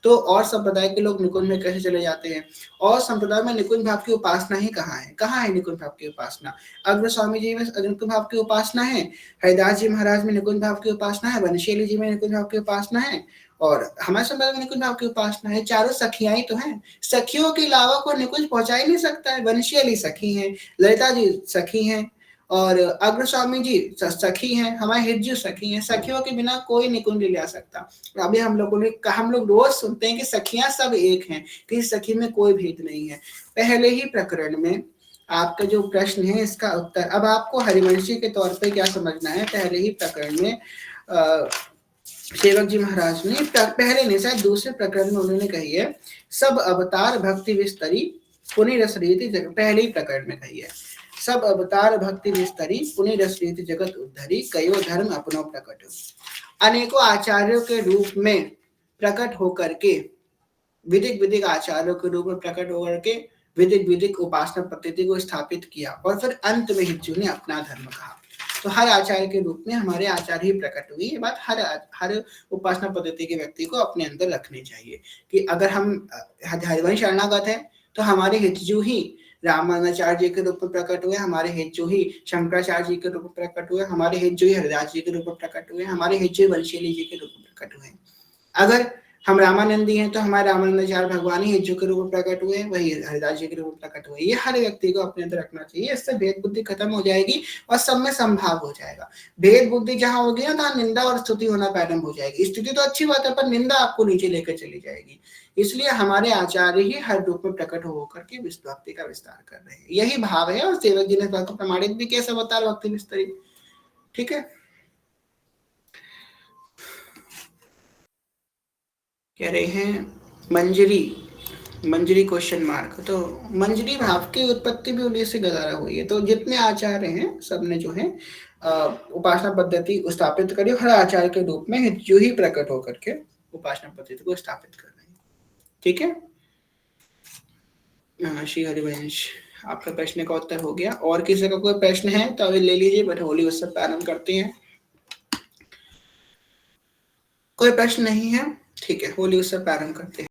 तो और संप्रदाय के लोग निकुंज में कैसे चले जाते हैं? और संप्रदाय में निकुंज भाव की उपासना ही कहाँ है? कहाँ है निकुंज भाव की उपासना? अग्र स्वामी जी में निकुंज भाव की उपासना है, हरिदास जी महाराज में निकुंज भाव की उपासना है, वनशैली जी में निकुंज भाव की उपासना है, और हमारे संप्रदाय में निकुंज भाव की उपासना है। चारों सखियां ही तो हैं। सखियों के अलावा कोई निकुंज पहुंचा ही नहीं सकता है। वनशैली सखी हैं, ललिता जी सखी हैं, और अग्र स्वामी जी सखी हैं, हमारे हिज्जू सखी हैं। सखियों के बिना कोई निकुंज ले जा सकता। अभी हम लोग रोज सुनते हैं कि सखियां सब एक हैं, कि सखी में कोई भेद नहीं है। पहले ही प्रकरण में आपका जो प्रश्न है, इसका उत्तर अब आपको हरिवंशी के तौर पे क्या समझना है। पहले ही प्रकरण में सेवक जी महाराज ने पहले नहीं शायद दूसरे प्रकरण में उन्होंने कही है, सब अवतार भक्ति विस्तरी पुनि रस रीति जगत, पहले ही प्रकरण में कही है, सब अवतार भक्ति विस्तरी पुनि रस रीति जगत उद्धरी कयो धर्म अपनो प्रकट। अनेकों आचार्यों के रूप में प्रकट होकर के, विदिक विदिक आचार्यों के रूप में प्रकट होकर के विदिक विदिक उपासना पद्धति को स्थापित किया और फिर अंत में हिज्जू ने अपना धर्म कहा। तो हर आचार्य के रूप में हमारे आचार्य ही प्रकट हुई। ये बात हर उपासना पद्धति के व्यक्ति को अपने अंदर रखनी चाहिए कि अगर हम हरिवंश शरणागत है तो हमारे हिज्जू ही रामानुजाचार्य जी के रूप में प्रकट हुए, हमारे हिज्जू ही शंकराचार्य जी के रूप में प्रकट हुए, हमारे हिज्जू ही हरिदास जी के रूप में प्रकट हुए, हमारे हिज्जू वंशीली जी के रूप में प्रकट हुए। अगर हम रामानंदी हैं तो हमारे रामानंदाचार्य भगवान ही हिज्जू के रूप में प्रकट हुए, वही हरिदास जी के रूप में प्रकट हुए। ये हर व्यक्ति को अपने अंदर रखना चाहिए, इससे भेद बुद्धि खत्म हो जाएगी और सब में संभाव हो जाएगा। भेद बुद्धि जहां होगी ना तहां निंदा और स्तुति होना प्रारंभ हो जाएगी। स्तुति तो अच्छी बात है पर निंदा आपको नीचे लेकर चली जाएगी। इसलिए हमारे आचार्य ही हर रूप में प्रकट होकर के भक्ति का विस्तार कर रहे हैं, यही भाव है। और सेवक जी ने बात को प्रमाणित भी कैसे अवतार भक्ति विस्तरी। ठीक है, कह रहे हैं मंजरी क्वेश्चन मार्क। तो मंजरी भाव की उत्पत्ति भी उन्हीं से गजारा हुई है। तो जितने आचार्य हैं सबने जो है उपासना पद्धति स्थापित करी, हर आचार्य के रूप में जो ही प्रकट होकर के उपासना पद्धति को स्थापित कर रहे हैं। ठीक है, श्री हरिवंश आपका प्रश्न का उत्तर हो गया। और किसी का कोई प्रश्न है तो अभी ले लीजिए, बट होली उत्सव प्रारंभ करते हैं। कोई प्रश्न नहीं है, ठीक है, होली उत्सव प्रारंभ करते हैं।